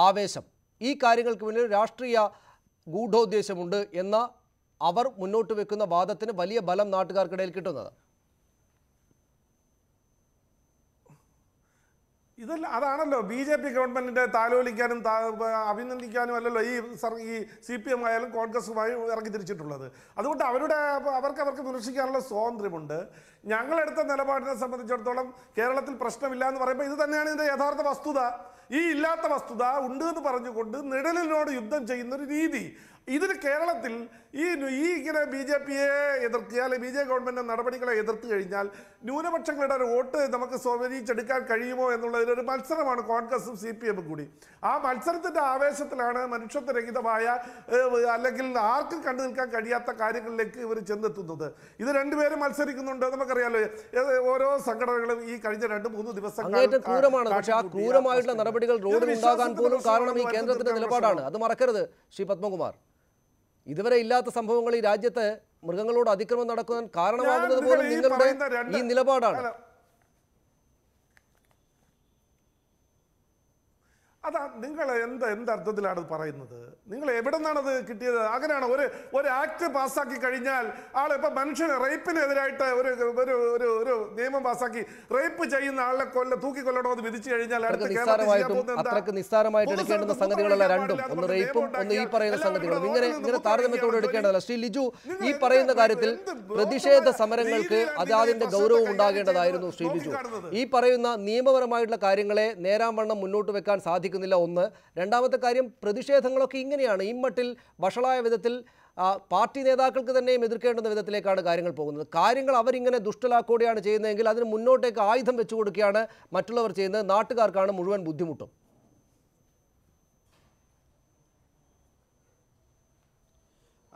ആവേശം, ഈ കാര്യങ്ങൾക്ക് മുന്നിൽ രാഷ്ട്രീയ ഗൂഢോദ്ദേശമുണ്ട് എന്ന അവർ മുന്നോട്ട് വെക്കുന്ന വാദത്തിന് വലിയ ബലം നാട്ടുകാർക്കിടയിൽ കിട്ടുന്നത്. അതാണല്ലോ BJP ഗവൺമെൻറ്റിൻ്റെ താലോലിക്കാനും അഭിനന്ദിക്കാനും അല്ലല്ലോ ഈ CPM ആയാലും കോൺഗ്രസുമായി ഇറങ്ങി തിരിച്ചിട്ടുള്ളത്. അതുകൊണ്ട് അവർക്ക് വിമർശിക്കാനുള്ള സ്വാതന്ത്ര്യമുണ്ട്. ഞങ്ങളെടുത്ത നിലപാടിനെ സംബന്ധിച്ചിടത്തോളം കേരളത്തിൽ പ്രശ്നമില്ല എന്ന് പറയുമ്പോൾ ഇത് തന്നെയാണ് ഇതിൻ്റെ യഥാർത്ഥ വസ്തുത. ഈ ഇല്ലാത്ത വസ്തുത ഉണ്ട് എന്ന് പറഞ്ഞുകൊണ്ട് നിഴലിനോട് യുദ്ധം ചെയ്യുന്നൊരു രീതി ഇതിന് കേരളത്തിൽ ഇങ്ങനെ BJPയെ എതിർക്കുക അല്ലെങ്കിൽ BJP ഗവൺമെൻറ് നടപടികളെ എതിർത്ത് കഴിഞ്ഞാൽ ന്യൂനപക്ഷങ്ങളുടെ ഒരു വോട്ട് നമുക്ക് സ്വീകരിച്ചെടുക്കാൻ കഴിയുമോ എന്നുള്ളതിലൊരു മത്സരമാണ് കോൺഗ്രസും CPM കൂടി. ആ മത്സരത്തിൻ്റെ ആവേശത്തിലാണ് മനുഷ്യത്വരഹിതമായ അല്ലെങ്കിൽ ആർക്കും കണ്ടു നിൽക്കാൻ കഴിയാത്ത കാര്യങ്ങളിലേക്ക് ഇവർ ചെന്നെത്തുന്നത്. ഇത് രണ്ടുപേരും മത്സരിക്കുന്നുണ്ട്. നമുക്കറിയാലോ, ഓരോ സംഘടനകളും ഈ കഴിഞ്ഞ 2-3 ദിവസങ്ങൾ ക്രൂരമാണ്. പക്ഷേ ആ ക്രൂരമായിട്ടുള്ള നടപടികൾ റോഡിൽ ഉണ്ടാകാൻ പോലും കാരണം ഈ കേന്ദ്രത്തിന്റെ നിലപാടാണ്. അത് മറക്കരുത് ശ്രീ പത്മകുമാർ. ഇതുവരെ ഇല്ലാത്ത സംഭവങ്ങൾ ഈ രാജ്യത്ത് മൃഗങ്ങളോട് അതിക്രമം നടക്കാൻ കാരണമാകുന്നത് പോലും നിങ്ങളുടെ ഈ നിലപാടാണ്. അതാ നിങ്ങൾ എന്തർത്ഥത്തിലാണ് പറയുന്നത്? നിങ്ങൾ എവിടെ നിന്നാണത് കിട്ടിയത്? അങ്ങനെയാണ് ഒരു ആക്ട് പാസ്സാക്കി കഴിഞ്ഞാൽ ഇപ്പം മനുഷ്യന് റേപ്പിനെതിരായിട്ട് ഒരു നിയമം പാസ്സാക്കി റേപ്പ് ചെയ്യുന്ന ആളെ തൂക്കിക്കൊല്ലണമെന്ന് വിധിച്ചു കഴിഞ്ഞാൽ അത്രക്ക് നിസ്സാരമായിട്ട് എടുക്കേണ്ടുന്ന സംഗതികളല്ല രണ്ടും. ഒന്ന് റേപ്പും ഒന്ന് ഈ പറയുന്ന സംഗതികളും ഇങ്ങനെ താരതമ്യത്തോട് എടുക്കേണ്ടതല്ല. ശ്രീ ലിജു, ഈ പറയുന്ന കാര്യത്തിൽ പ്രതിഷേധ സമരങ്ങൾക്ക് അതിന്റെ ഗൗരവം ഉണ്ടാകേണ്ടതായിരുന്നു. ശ്രീ ലിജു, ഈ പറയുന്ന നിയമപരമായിട്ടുള്ള കാര്യങ്ങളെ നേരാംവണ്ണം മുന്നോട്ട് വെക്കാൻ സാധിക്കും ഒന്ന്. രണ്ടാമത്തെ കാര്യം, പ്രതിഷേധങ്ങളൊക്കെ ഇങ്ങനെയാണ് ഇമ്മട്ടിൽ വഷളായ വിധത്തിൽ പാർട്ടി നേതാക്കൾക്ക് തന്നെയും എതിർക്കേണ്ടുന്ന വിധത്തിലേക്കാണ് കാര്യങ്ങൾ പോകുന്നത്. കാര്യങ്ങൾ അവരിങ്ങനെ ദുഷ്ടലാക്കോടെയാണ് ചെയ്യുന്നതെങ്കിൽ അതിന് മുന്നോട്ടേക്ക് ആയുധം വെച്ചു കൊടുക്കുകയാണ് മറ്റുള്ളവർ ചെയ്യുന്നത്. നാട്ടുകാർക്കാണ് മുഴുവൻ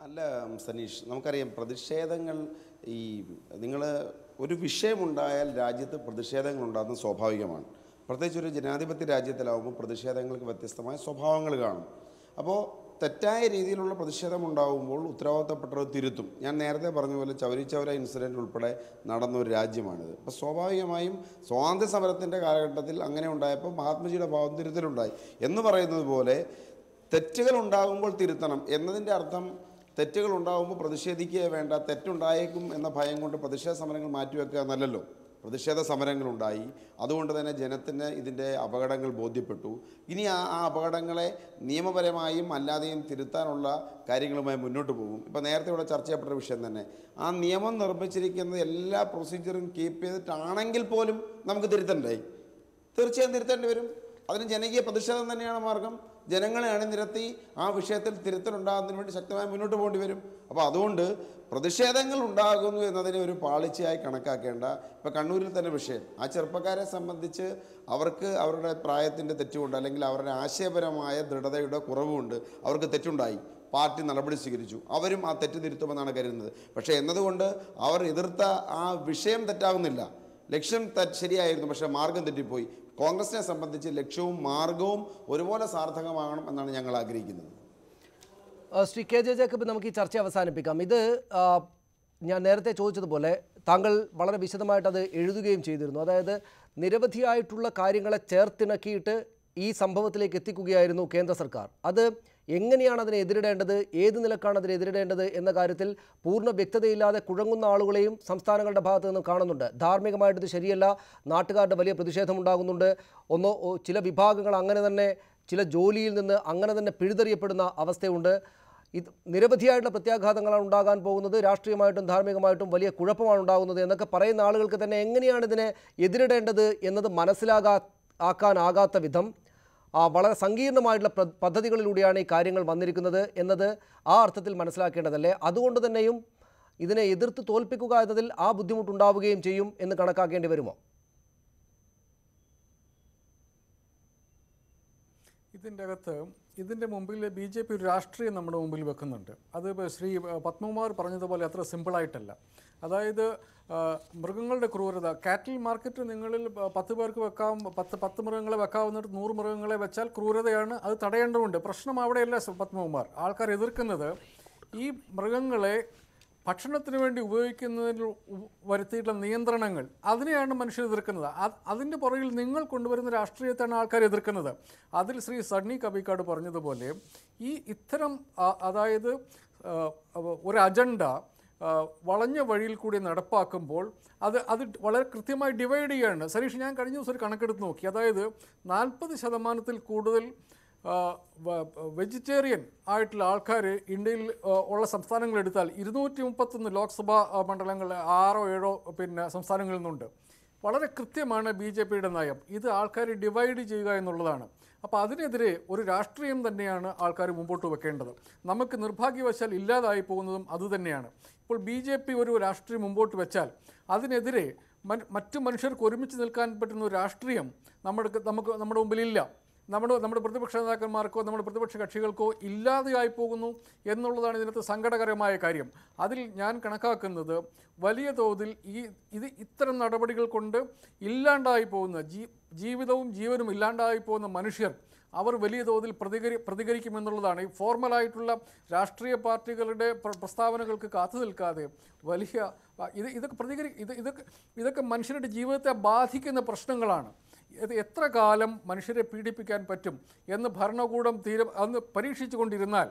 അല്ല സനീഷ്, നമുക്കറിയാം പ്രതിഷേധങ്ങൾ ഈ നിങ്ങൾ ഒരു വിഷയമുണ്ടായാൽ രാജ്യത്ത് പ്രതിഷേധങ്ങൾ ഉണ്ടാകുന്നത് സ്വാഭാവികമാണ്. പ്രത്യേകിച്ച് ഒരു ജനാധിപത്യ രാജ്യത്തിലാവുമ്പോൾ പ്രതിഷേധങ്ങൾക്ക് വ്യത്യസ്തമായ സ്വഭാവങ്ങൾ കാണും. അപ്പോൾ തെറ്റായ രീതിയിലുള്ള പ്രതിഷേധം ഉണ്ടാകുമ്പോൾ ഉത്തരവാദിത്തപ്പെട്ടവർ തിരുത്തും. ഞാൻ നേരത്തെ പറഞ്ഞ പോലെ ചൗരി ചൗര ഇൻസിഡൻറ്റ് ഉൾപ്പെടെ നടന്നൊരു രാജ്യമാണിത്. അപ്പോൾ സ്വാഭാവികമായും സ്വാതന്ത്ര്യ സമരത്തിൻ്റെ കാലഘട്ടത്തിൽ അങ്ങനെ ഉണ്ടായപ്പോൾ മഹാത്മജിയുടെ ഭാവം തിരുത്തലുണ്ടായി എന്ന് പറയുന്നത് പോലെ തെറ്റുകൾ ഉണ്ടാകുമ്പോൾ തിരുത്തണം എന്നതിൻ്റെ അർത്ഥം തെറ്റുകൾ ഉണ്ടാകുമ്പോൾ പ്രതിഷേധിക്കുക വേണ്ട, തെറ്റുണ്ടായേക്കും എന്ന ഭയം കൊണ്ട് പ്രതിഷേധ സമരങ്ങൾ മാറ്റിവെക്കുക എന്നല്ലല്ലോ. പ്രതിഷേധ സമരങ്ങളുണ്ടായി, അതുകൊണ്ട് തന്നെ ജനത്തിന് ഇതിൻ്റെ അപകടങ്ങൾ ബോധ്യപ്പെട്ടു. ഇനി ആ അപകടങ്ങളെ നിയമപരമായും അല്ലാതെയും തിരുത്താനുള്ള കാര്യങ്ങളുമായി മുന്നോട്ട് പോകും. ഇപ്പോൾ നേരത്തെ ഇവിടെ ചർച്ച ചെയ്യപ്പെട്ട വിഷയം തന്നെ, ആ നിയമം നിർമ്മിച്ചിരിക്കുന്നത് എല്ലാ പ്രൊസീജിയറും കീപ്പ് ചെയ്തിട്ടാണെങ്കിൽ പോലും നമുക്ക് തിരുത്തണ്ടേ? തീർച്ചയായും തിരുത്തേണ്ടി വരും. അതിന് ജനകീയ പ്രതിഷേധം തന്നെയാണ് മാർഗം. ജനങ്ങളെ അണിനിരത്തി ആ വിഷയത്തിൽ തിരുത്തലുണ്ടാകുന്നതിന് വേണ്ടി ശക്തമായി മുന്നോട്ട് പോകേണ്ടി വരും. അപ്പോൾ അതുകൊണ്ട് പ്രതിഷേധങ്ങൾ ഉണ്ടാകുന്നു എന്നതിനെ ഒരു പാളിച്ചയായി കണക്കാക്കേണ്ട. ഇപ്പോൾ കണ്ണൂരിൽ തന്നെ വിഷയം, ആ ചെറുപ്പക്കാരെ സംബന്ധിച്ച് അവർക്ക് അവരുടെ പ്രായത്തിൻ്റെ തെറ്റുകൊണ്ട് അല്ലെങ്കിൽ അവരുടെ ആശയപരമായ ദൃഢതയുടെ കുറവുകൊണ്ട് അവർക്ക് തെറ്റുണ്ടായി, പാർട്ടി നടപടി സ്വീകരിച്ചു, അവരും ആ തെറ്റ് തിരുത്തുമെന്നാണ് കരുതുന്നത്. പക്ഷേ എന്നതുകൊണ്ട് അവർ എതിർത്ത ആ വിഷയം തെറ്റാകുന്നില്ല. ലക്ഷ്യം ശരിയായിരുന്നു, പക്ഷേ മാർഗം തെറ്റിപ്പോയി. കോൺഗ്രസിനെ സംബന്ധിച്ച് ലക്ഷ്യവും മാർഗവും ഒരുപോലെ സാർത്ഥകമാകണം എന്നാണ് ഞങ്ങൾ ആഗ്രഹിക്കുന്നത്. ശ്രീ കെ ജെ ജേക്കബ്, നമുക്ക് ഈ ചർച്ച അവസാനിപ്പിക്കാം. ഇത് ഞാൻ നേരത്തെ ചോദിച്ചതുപോലെ താങ്കൾ വളരെ വിശദമായിട്ട് അത് എഴുതുകയും ചെയ്തിരുന്നു. അതായത് നിരവധിയായിട്ടുള്ള കാര്യങ്ങളെ ചേർത്തിണക്കിയിട്ട് ഈ സംഭവത്തിലേക്ക് എത്തിക്കുകയായിരുന്നു കേന്ദ്ര സർക്കാർ. അത് എങ്ങനെയാണ് അതിനെ എതിരിടേണ്ടത്, ഏത് നിലക്കാണ് അതിനെ എതിരിടേണ്ടത് എന്ന കാര്യത്തിൽ പൂർണ്ണ വ്യക്തതയില്ലാതെ കുഴങ്ങുന്ന ആളുകളെയും സംസ്ഥാനങ്ങളുടെ ഭാഗത്തു നിന്നും കാണുന്നുണ്ട്. ധാർമ്മികമായിട്ട് ഇത് ശരിയല്ല, നാട്ടുകാരുടെ വലിയ പ്രതിഷേധമുണ്ടാകുന്നുണ്ട്, ചില വിഭാഗങ്ങൾ അങ്ങനെ തന്നെ ചില ജോലിയിൽ നിന്ന് അങ്ങനെ തന്നെ പിഴുതെറിയപ്പെടുന്ന അവസ്ഥയുണ്ട്. ഇത് നിരവധിയായിട്ടുള്ള പ്രത്യാഘാതങ്ങളാണ് ഉണ്ടാകാൻ പോകുന്നത്, രാഷ്ട്രീയമായിട്ടും ധാർമ്മികമായിട്ടും വലിയ കുഴപ്പമാണ് ഉണ്ടാകുന്നത് എന്നൊക്കെ പറയുന്ന ആളുകൾക്ക് തന്നെ എങ്ങനെയാണ് ഇതിനെ എതിരിടേണ്ടത് എന്നത് മനസ്സിലാക്കാനാകാത്ത വിധം വളരെ സങ്കീർണമായിട്ടുള്ള പദ്ധതികളിലൂടെയാണ് ഈ കാര്യങ്ങൾ വന്നിരിക്കുന്നത് എന്നത് ആ അർത്ഥത്തിൽ മനസ്സിലാക്കേണ്ടതല്ലേ? അതുകൊണ്ട് തന്നെയും ഇതിനെ എതിർത്ത് തോൽപ്പിക്കുക എന്നതിൽ ആ ബുദ്ധിമുട്ടുണ്ടാവുകയും ചെയ്യും എന്ന് കണക്കാക്കേണ്ടി വരുമോ? ഇതിൻ്റെ മുമ്പിൽ BJP ഒരു രാഷ്ട്രീയം നമ്മുടെ മുമ്പിൽ വെക്കുന്നുണ്ട്. അത് ശ്രീ പത്മകുമാർ പറഞ്ഞതുപോലെ അത്ര സിമ്പിളായിട്ടല്ല. അതായത് മൃഗങ്ങളുടെ ക്രൂരത, കാറ്റിൽ മാർക്കറ്റ് നിങ്ങളിൽ 10 പേർക്ക് വെക്കാം, 10 മൃഗങ്ങളെ വെക്കാവുന്നിട്ട് 100 മൃഗങ്ങളെ വെച്ചാൽ ക്രൂരതയാണ്, അത് തടയേണ്ടതുണ്ട്. പ്രശ്നം അവിടെയല്ല പത്മകുമാർ. ആൾക്കാർ എതിർക്കുന്നത് ഈ മൃഗങ്ങളെ ഭക്ഷണത്തിന് വേണ്ടി ഉപയോഗിക്കുന്നതിൽ വരുത്തിയിട്ടുള്ള നിയന്ത്രണങ്ങൾ, അതിനെയാണ് മനുഷ്യർ എതിർക്കുന്നത്. അതിൻ്റെ പുറകിൽ നിങ്ങൾ കൊണ്ടുവരുന്ന രാഷ്ട്രീയത്തെയാണ് ആൾക്കാർ എതിർക്കുന്നത്. അതിൽ ശ്രീ സണ്ണി കബിക്കാട് പറഞ്ഞതുപോലെ ഇത്തരം അതായത് ഒരു അജണ്ട വളഞ്ഞ വഴിയിൽ കൂടി നടപ്പാക്കുമ്പോൾ അത് വളരെ കൃത്യമായി ഡിവൈഡ് ചെയ്യുകയാണ്. സരീഷ്, ഞാൻ കഴിഞ്ഞ ദിവസം ഒരു കണക്കെടുത്ത് നോക്കി. അതായത് 40% കൂടുതൽ വെജിറ്റേറിയൻ ആയിട്ടുള്ള ആൾക്കാർ ഇന്ത്യയിൽ ഉള്ള സംസ്ഥാനങ്ങൾ എടുത്താൽ 231 ലോക്സഭാ മണ്ഡലങ്ങൾ 6-7 സംസ്ഥാനങ്ങളിൽ നിന്നുണ്ട്. വളരെ കൃത്യമാണ് BJPയുടെ നയം. ഇത് ആൾക്കാർ ഡിവൈഡ് ചെയ്യുക എന്നുള്ളതാണ്. അപ്പോൾ അതിനെതിരെ ഒരു രാഷ്ട്രീയം തന്നെയാണ് ആൾക്കാർ മുമ്പോട്ട് വെക്കേണ്ടത്. നമുക്ക് നിർഭാഗ്യവശാൽ ഇല്ലാതായി പോകുന്നതും അതുതന്നെയാണ്. ഇപ്പോൾ BJP ഒരു രാഷ്ട്രീയം മുമ്പോട്ട് വെച്ചാൽ അതിനെതിരെ മറ്റു മനുഷ്യർക്ക് ഒരുമിച്ച് നിൽക്കാൻ പറ്റുന്ന ഒരു രാഷ്ട്രീയം നമ്മുടെ മുമ്പിലില്ല. നമ്മുടെ പ്രതിപക്ഷ നേതാക്കന്മാർക്കോ നമ്മുടെ പ്രതിപക്ഷ കക്ഷികൾക്കോ ഇല്ലാതെയായി പോകുന്നു എന്നുള്ളതാണ് ഇതിനകത്ത് സങ്കടകരമായ കാര്യം. അതിൽ ഞാൻ കണക്കാക്കുന്നത് വലിയ തോതിൽ ഇത്തരം നടപടികൾ കൊണ്ട് ഇല്ലാണ്ടായി പോകുന്ന ജീവിതവും ജീവനും ഇല്ലാണ്ടായി പോകുന്ന മനുഷ്യർ അവർ വലിയ തോതിൽ പ്രതികരിക്കുമെന്നുള്ളതാണ്. ഈ ഫോർമലായിട്ടുള്ള രാഷ്ട്രീയ പാർട്ടികളുടെ പ്രസ്താവനകൾക്ക് കാത്തു നിൽക്കാതെ വലിയ ഇതൊക്കെ മനുഷ്യരുടെ ജീവിതത്തെ ബാധിക്കുന്ന പ്രശ്നങ്ങളാണ്. ഇത് എത്ര കാലം മനുഷ്യരെ പീഡിപ്പിക്കാൻ പറ്റും എന്ന് ഭരണകൂടം അന്ന് പരീക്ഷിച്ചു കൊണ്ടിരുന്നാൽ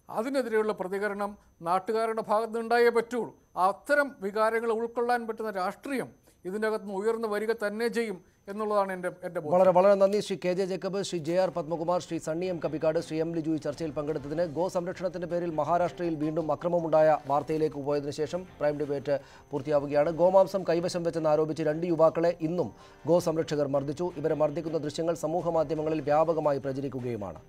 അതിനെതിരെയുള്ള പ്രതികരണം നാട്ടുകാരുടെ ഭാഗത്ത് നിന്നുണ്ടായേ പറ്റുള്ളൂ. അത്തരം വികാരങ്ങൾ ഉൾക്കൊള്ളാൻ പറ്റുന്ന രാഷ്ട്രീയം ഇതിൻ്റെ അകത്ത് ഉയർന്നു വരിക തന്നെ ചെയ്യും എന്നുള്ളതാണ് എൻ്റെ വളരെ വളരെ നന്ദി Shri K J Jacob, Shri JR Padmakumar, Shri Sunny M Kabikkad, Shri M Liju ഈ ചർച്ചയിൽ പങ്കെടുത്തതിന്. ഗോ സംരക്ഷണത്തിൻ്റെ പേരിൽ മഹാരാഷ്ട്രയിൽ വീണ്ടും അക്രമമുണ്ടായ വാർത്തയിലേക്ക് പോയതിനു ശേഷം പ്രൈം ഡിബേറ്റ് പൂർത്തിയാവുകയാണ്. ഗോമാംസം കൈവശം വെച്ചെന്ന് ആരോപിച്ച് 2 യുവാക്കളെ ഇന്നും ഗോ സംരക്ഷകർ മർദ്ദിച്ചു. ഇവരെ മർദ്ദിക്കുന്ന ദൃശ്യങ്ങൾ സമൂഹ മാധ്യമങ്ങളിൽ വ്യാപകമായി പ്രചരിക്കുകയുമാണ്.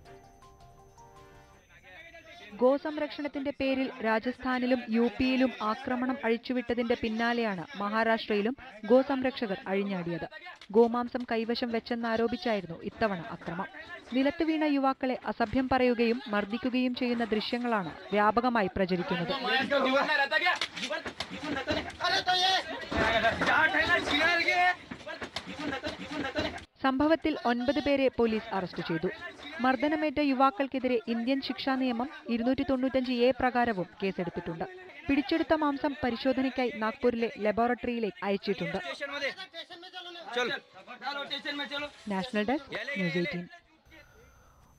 ഗോസംരക്ഷണത്തിന്റെ പേരിൽ രാജസ്ഥാനിലും യുപിയിലും ആക്രമണം അഴിച്ചുവിട്ടതിന്റെ പിന്നാലെയാണ് മഹാരാഷ്ട്രയിലും ഗോസംരക്ഷകർ അഴിഞ്ഞാടിയത്. ഗോമാംസം കൈവശം വെച്ചെന്നാരോപിച്ചായിരുന്നു ഇത്തവണ അക്രമം. നിലത്ത് വീണ യുവാക്കളെ അസഭ്യം പറയുകയും മർദ്ദിക്കുകയും ചെയ്യുന്ന ദൃശ്യങ്ങളാണ് വ്യാപകമായി പ്രചരിക്കുന്നത്. സംഭവത്തിൽ 9 പേരെ പോലീസ് അറസ്റ്റ് ചെയ്തു. മർദ്ദനമേറ്റ യുവാക്കൾക്കെതിരെ ഇന്ത്യൻ ശിക്ഷാ നിയമം 295A പ്രകാരവും കേസെടുത്തിട്ടുണ്ട്. പിടിച്ചെടുത്ത മാംസം പരിശോധനയ്ക്കായി നാഗ്പൂരിലെ ലബോറട്ടറിയിലേക്ക് അയച്ചിട്ടുണ്ട്. National desk, news 18.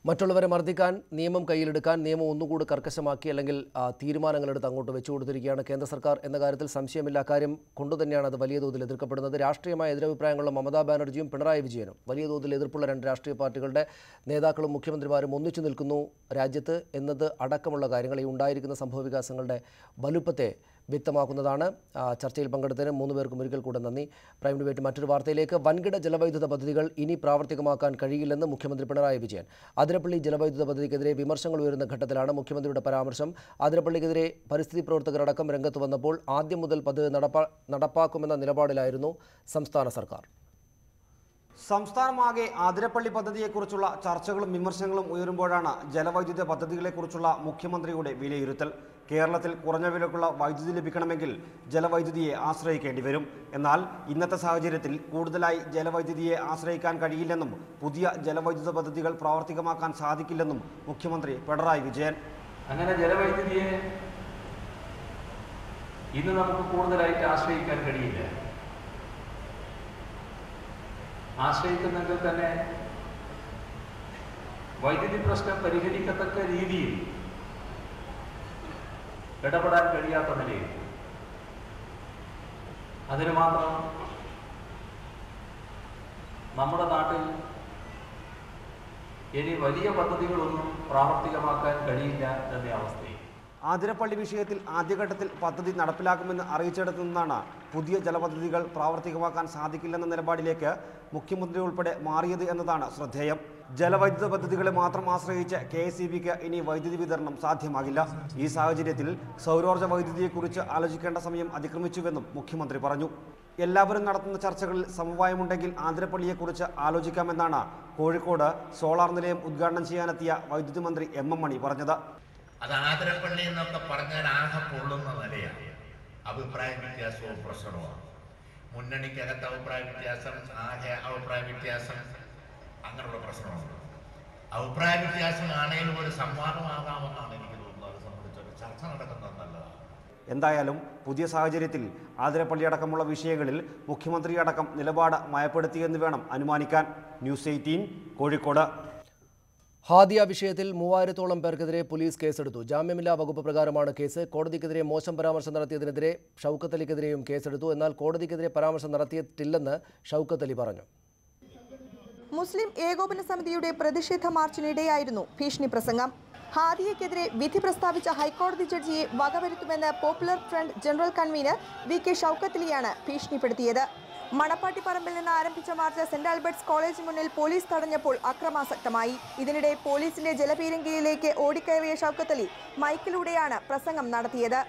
മറ്റുള്ളവരെ മർദ്ദിക്കാൻ നിയമം കയ്യിലെടുക്കാൻ നിയമം ഒന്നുകൂടി കർക്കശമാക്കി അല്ലെങ്കിൽ തീരുമാനങ്ങളെടുത്ത് അങ്ങോട്ട് വെച്ചു കൊടുത്തിരിക്കുകയാണ് കേന്ദ്ര സർക്കാർ എന്ന കാര്യത്തിൽ സംശയമില്ല. കാര്യം കൊണ്ടുതന്നെയാണ് അത് വലിയ തോതിൽ എതിർക്കപ്പെടുന്നത്. രാഷ്ട്രീയമായ എതിരഭിപ്രായങ്ങളുള്ള മമതാ ബാനർജിയും പിണറായി വിജയനും വലിയ തോതിൽ എതിർപ്പുള്ള 2 രാഷ്ട്രീയ പാർട്ടികളുടെ നേതാക്കളും മുഖ്യമന്ത്രിമാരും ഒന്നിച്ചു നിൽക്കുന്നു രാജ്യത്ത് എന്നത് അടക്കമുള്ള കാര്യങ്ങൾ ഈ ഉണ്ടായിരിക്കുന്ന സംഭവവികാസങ്ങളുടെ വലുപ്പത്തെ വ്യക്തമാക്കുന്നതാണ്. ചർച്ചയിൽ പങ്കെടുത്തതിന് 3 പേർക്കും ഒരിക്കൽ കൂടെ നന്ദി. പ്രൈം ഡിബേറ്റ് മറ്റൊരു വാർത്തയിലേക്ക്. വൻകിട ജലവൈദ്യുത പദ്ധതികൾ ഇനി പ്രാവർത്തികമാക്കാൻ കഴിയില്ലെന്ന് മുഖ്യമന്ത്രി പിണറായി വിജയൻ. അതിരപ്പള്ളി ജലവൈദ്യുത പദ്ധതിക്കെതിരെ വിമർശനങ്ങൾ ഉയരുന്ന ഘട്ടത്തിലാണ് മുഖ്യമന്ത്രിയുടെ പരാമർശം. അതിരപ്പള്ളിക്കെതിരെ പരിസ്ഥിതി പ്രവർത്തകരടക്കം രംഗത്ത് വന്നപ്പോൾ ആദ്യം മുതൽ പദ്ധതി നടപ്പാക്കുമെന്ന നിലപാടിലായിരുന്നു സംസ്ഥാന സർക്കാർ. സംസ്ഥാനമാകെ ആതിരപ്പള്ളി പദ്ധതിയെക്കുറിച്ചുള്ള ചർച്ചകളും വിമർശനങ്ങളും ഉയരുമ്പോഴാണ് ജലവൈദ്യുത പദ്ധതികളെക്കുറിച്ചുള്ള മുഖ്യമന്ത്രിയുടെ വിലയിരുത്തൽ. കേരളത്തിൽ കുറഞ്ഞ വിലക്കുള്ള വൈദ്യുതി ലഭിക്കണമെങ്കിൽ ജലവൈദ്യുതിയെ ആശ്രയിക്കേണ്ടി വരും. എന്നാൽ ഇന്നത്തെ സാഹചര്യത്തിൽ കൂടുതലായി ജലവൈദ്യുതിയെ ആശ്രയിക്കാൻ കഴിയില്ലെന്നും പുതിയ ജലവൈദ്യുത പദ്ധതികൾ പ്രാവർത്തികമാക്കാൻ സാധിക്കില്ലെന്നും മുഖ്യമന്ത്രി പിണറായി വിജയൻ. അങ്ങനെ ജലവൈദ്യുതിയെ ഇന്ന് നമുക്ക് കൂടുതലായിട്ട് ആശ്രയിക്കാൻ കഴിയില്ല. ആശ്രയിക്കുന്നെങ്കിൽ തന്നെ വൈദ്യുതി പ്രശ്നം പരിഹരിക്കത്തക്ക രീതിയിൽ ഇടപെടാൻ കഴിയാത്ത നിലയിൽ അതിന് മാത്രം നമ്മുടെ നാട്ടിൽ ഇനി വലിയ പദ്ധതികളൊന്നും പ്രാവർത്തികമാക്കാൻ കഴിയില്ല എന്ന അവസ്ഥയിൽ ആതിരപ്പള്ളി വിഷയത്തിൽ ആദ്യഘട്ടത്തിൽ പദ്ധതി നടപ്പിലാക്കുമെന്ന് അറിയിച്ചിടത്തു നിന്നാണ് പുതിയ ജലപദ്ധതികൾ പ്രാവർത്തികമാക്കാൻ സാധിക്കില്ലെന്ന നിലപാടിലേക്ക് മുഖ്യമന്ത്രി ഉൾപ്പെടെ മാറിയത് എന്നതാണ് ശ്രദ്ധേയം. ജലവൈദ്യുത പദ്ധതികളെ മാത്രം ആശ്രയിച്ച് KSEBക്ക് ഇനി വൈദ്യുതി വിതരണം സാധ്യമാകില്ല. ഈ സാഹചര്യത്തിൽ സൗരോർജ്ജ വൈദ്യുതിയെക്കുറിച്ച് ആലോചിക്കേണ്ട സമയം അതിക്രമിച്ചുവെന്നും മുഖ്യമന്ത്രി പറഞ്ഞു. എല്ലാവരും നടത്തുന്ന ചർച്ചകളിൽ സമവായമുണ്ടെങ്കിൽ ആതിരപ്പള്ളിയെക്കുറിച്ച് ആലോചിക്കാമെന്നാണ് കോഴിക്കോട് സോളാർ നിലയം ഉദ്ഘാടനം ചെയ്യാനെത്തിയ വൈദ്യുതി മന്ത്രി MM മണി പറഞ്ഞത്. അത് ആതിരപ്പള്ളി എന്നൊക്കെ പറഞ്ഞാൽ ആകെ പൊള്ളുന്ന നിലയാണ്. അഭിപ്രായ വ്യത്യാസവും പ്രശ്നവുമാണ്. മുന്നണിക്കകത്ത് അഭിപ്രായ വ്യത്യാസം, ആകെ അഭിപ്രായ വ്യത്യാസം, അങ്ങനെയുള്ള പ്രശ്നമുണ്ട്. അഭിപ്രായ വ്യത്യാസം ആണെങ്കിലും ഒരു സംവാദമാകാമെന്നാണ് എനിക്ക് തോന്നുന്നത്. അത് സംബന്ധിച്ചൊരു ചർച്ച നടക്കുന്നത് നല്ലതാണ്. എന്തായാലും പുതിയ സാഹചര്യത്തിൽ ആതിരപ്പള്ളി അടക്കമുള്ള വിഷയങ്ങളിൽ മുഖ്യമന്ത്രി അടക്കം നിലപാട് മയപ്പെടുത്തിയെന്ന് വേണം അനുമാനിക്കാൻ. ന്യൂസ് 18 കോഴിക്കോട്. ഹാദിയ വിഷയത്തിൽ 3000-ഓളം പേർക്കെതിരെ പോലീസ് കേസെടുത്തു. ജാമ്യമില്ലാ വകുപ്പ് പ്രകാരമാണ് കേസ്. കോടതിക്കെതിരെ മോശം പരാമർശം നടത്തിയതിനെതിരെ ഷൗക്കത്ത് അലിക്കെതിരെയും കേസെടുത്തു. എന്നാൽ കോടതിക്കെതിരെ പരാമർശം നടത്തിയിട്ടില്ലെന്ന് ഷൗക്കത്ത് അലി പറഞ്ഞു. മുസ്ലിം ഏകോപന സമിതിയുടെ പ്രതിഷേധ മാർച്ചിനിടെയായിരുന്നു ഭീഷണി പ്രസംഗം. ഹാദിയയ്ക്കെതിരെ വിധി പ്രസ്താവിച്ച ഹൈക്കോടതി ജഡ്ജിയെ വകവരുത്തുമെന്ന് popular front general convener VK Shoukath അലിയാണ് ഭീഷണിപ്പെടുത്തിയത്. മണപ്പാട്ടിപ്പറമ്പിൽ നിന്ന് ആരംഭിച്ച മാർച്ച് സെന്റ് ആൽബർട്ട്സ് കോളേജിന് മുന്നിൽ പോലീസ് തടഞ്ഞപ്പോൾ അക്രമാസക്തമായി. ഇതിനിടെ പോലീസിന്റെ ജലപീരങ്കിയിലേക്ക് ഓടിക്കയറിയ ഷൗക്കത്ത് അലി മൈക്കിലൂടെയാണ് പ്രസംഗം നടത്തിയത്.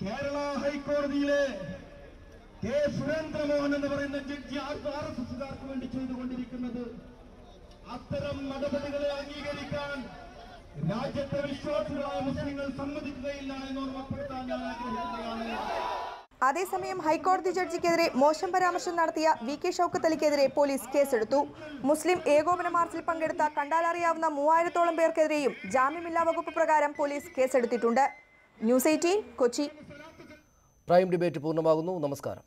കേരള ഹൈക്കോടതിയിലെ കെ സുരേന്ദ്രമോഹൻ എന്ന് പറയുന്ന ജഡ്ജി RSSകാർക്ക് വേണ്ടി ചെയ്തുകൊണ്ടിരിക്കുന്നത്. അത്തരം നടപടികളെ അംഗീകരിക്കാൻ രാജ്യത്തെ വിശ്വാസികളായ മുസ്ലിങ്ങൾ സമ്മതിക്കുകയില്ല എന്ന് ഓർമ്മപ്പെടുത്താൻ ഞാൻ ആഗ്രഹിക്കുകയാണ്. അതേസമയം ഹൈക്കോടതി ജഡ്ജിക്കെതിരെ മോശം പരാമർശം നടത്തിയ VK ഷൗക്കത്ത് അലിക്കെതിരെ പോലീസ് കേസെടുത്തു. മുസ്ലിം ഏകോപന മാർച്ചിൽ പങ്കെടുത്ത കണ്ടാലറിയാവുന്ന 3000-ഓളം പേർക്കെതിരെയും ജാമ്യമില്ലാ വകുപ്പ് പ്രകാരം പോലീസ് കേസെടുത്തിട്ടുണ്ട്. ന്യൂസ് 18 കൊച്ചി. പ്രൈം ഡിബേറ്റ് പൂർണ്ണമാകുന്നു. നമസ്കാരം.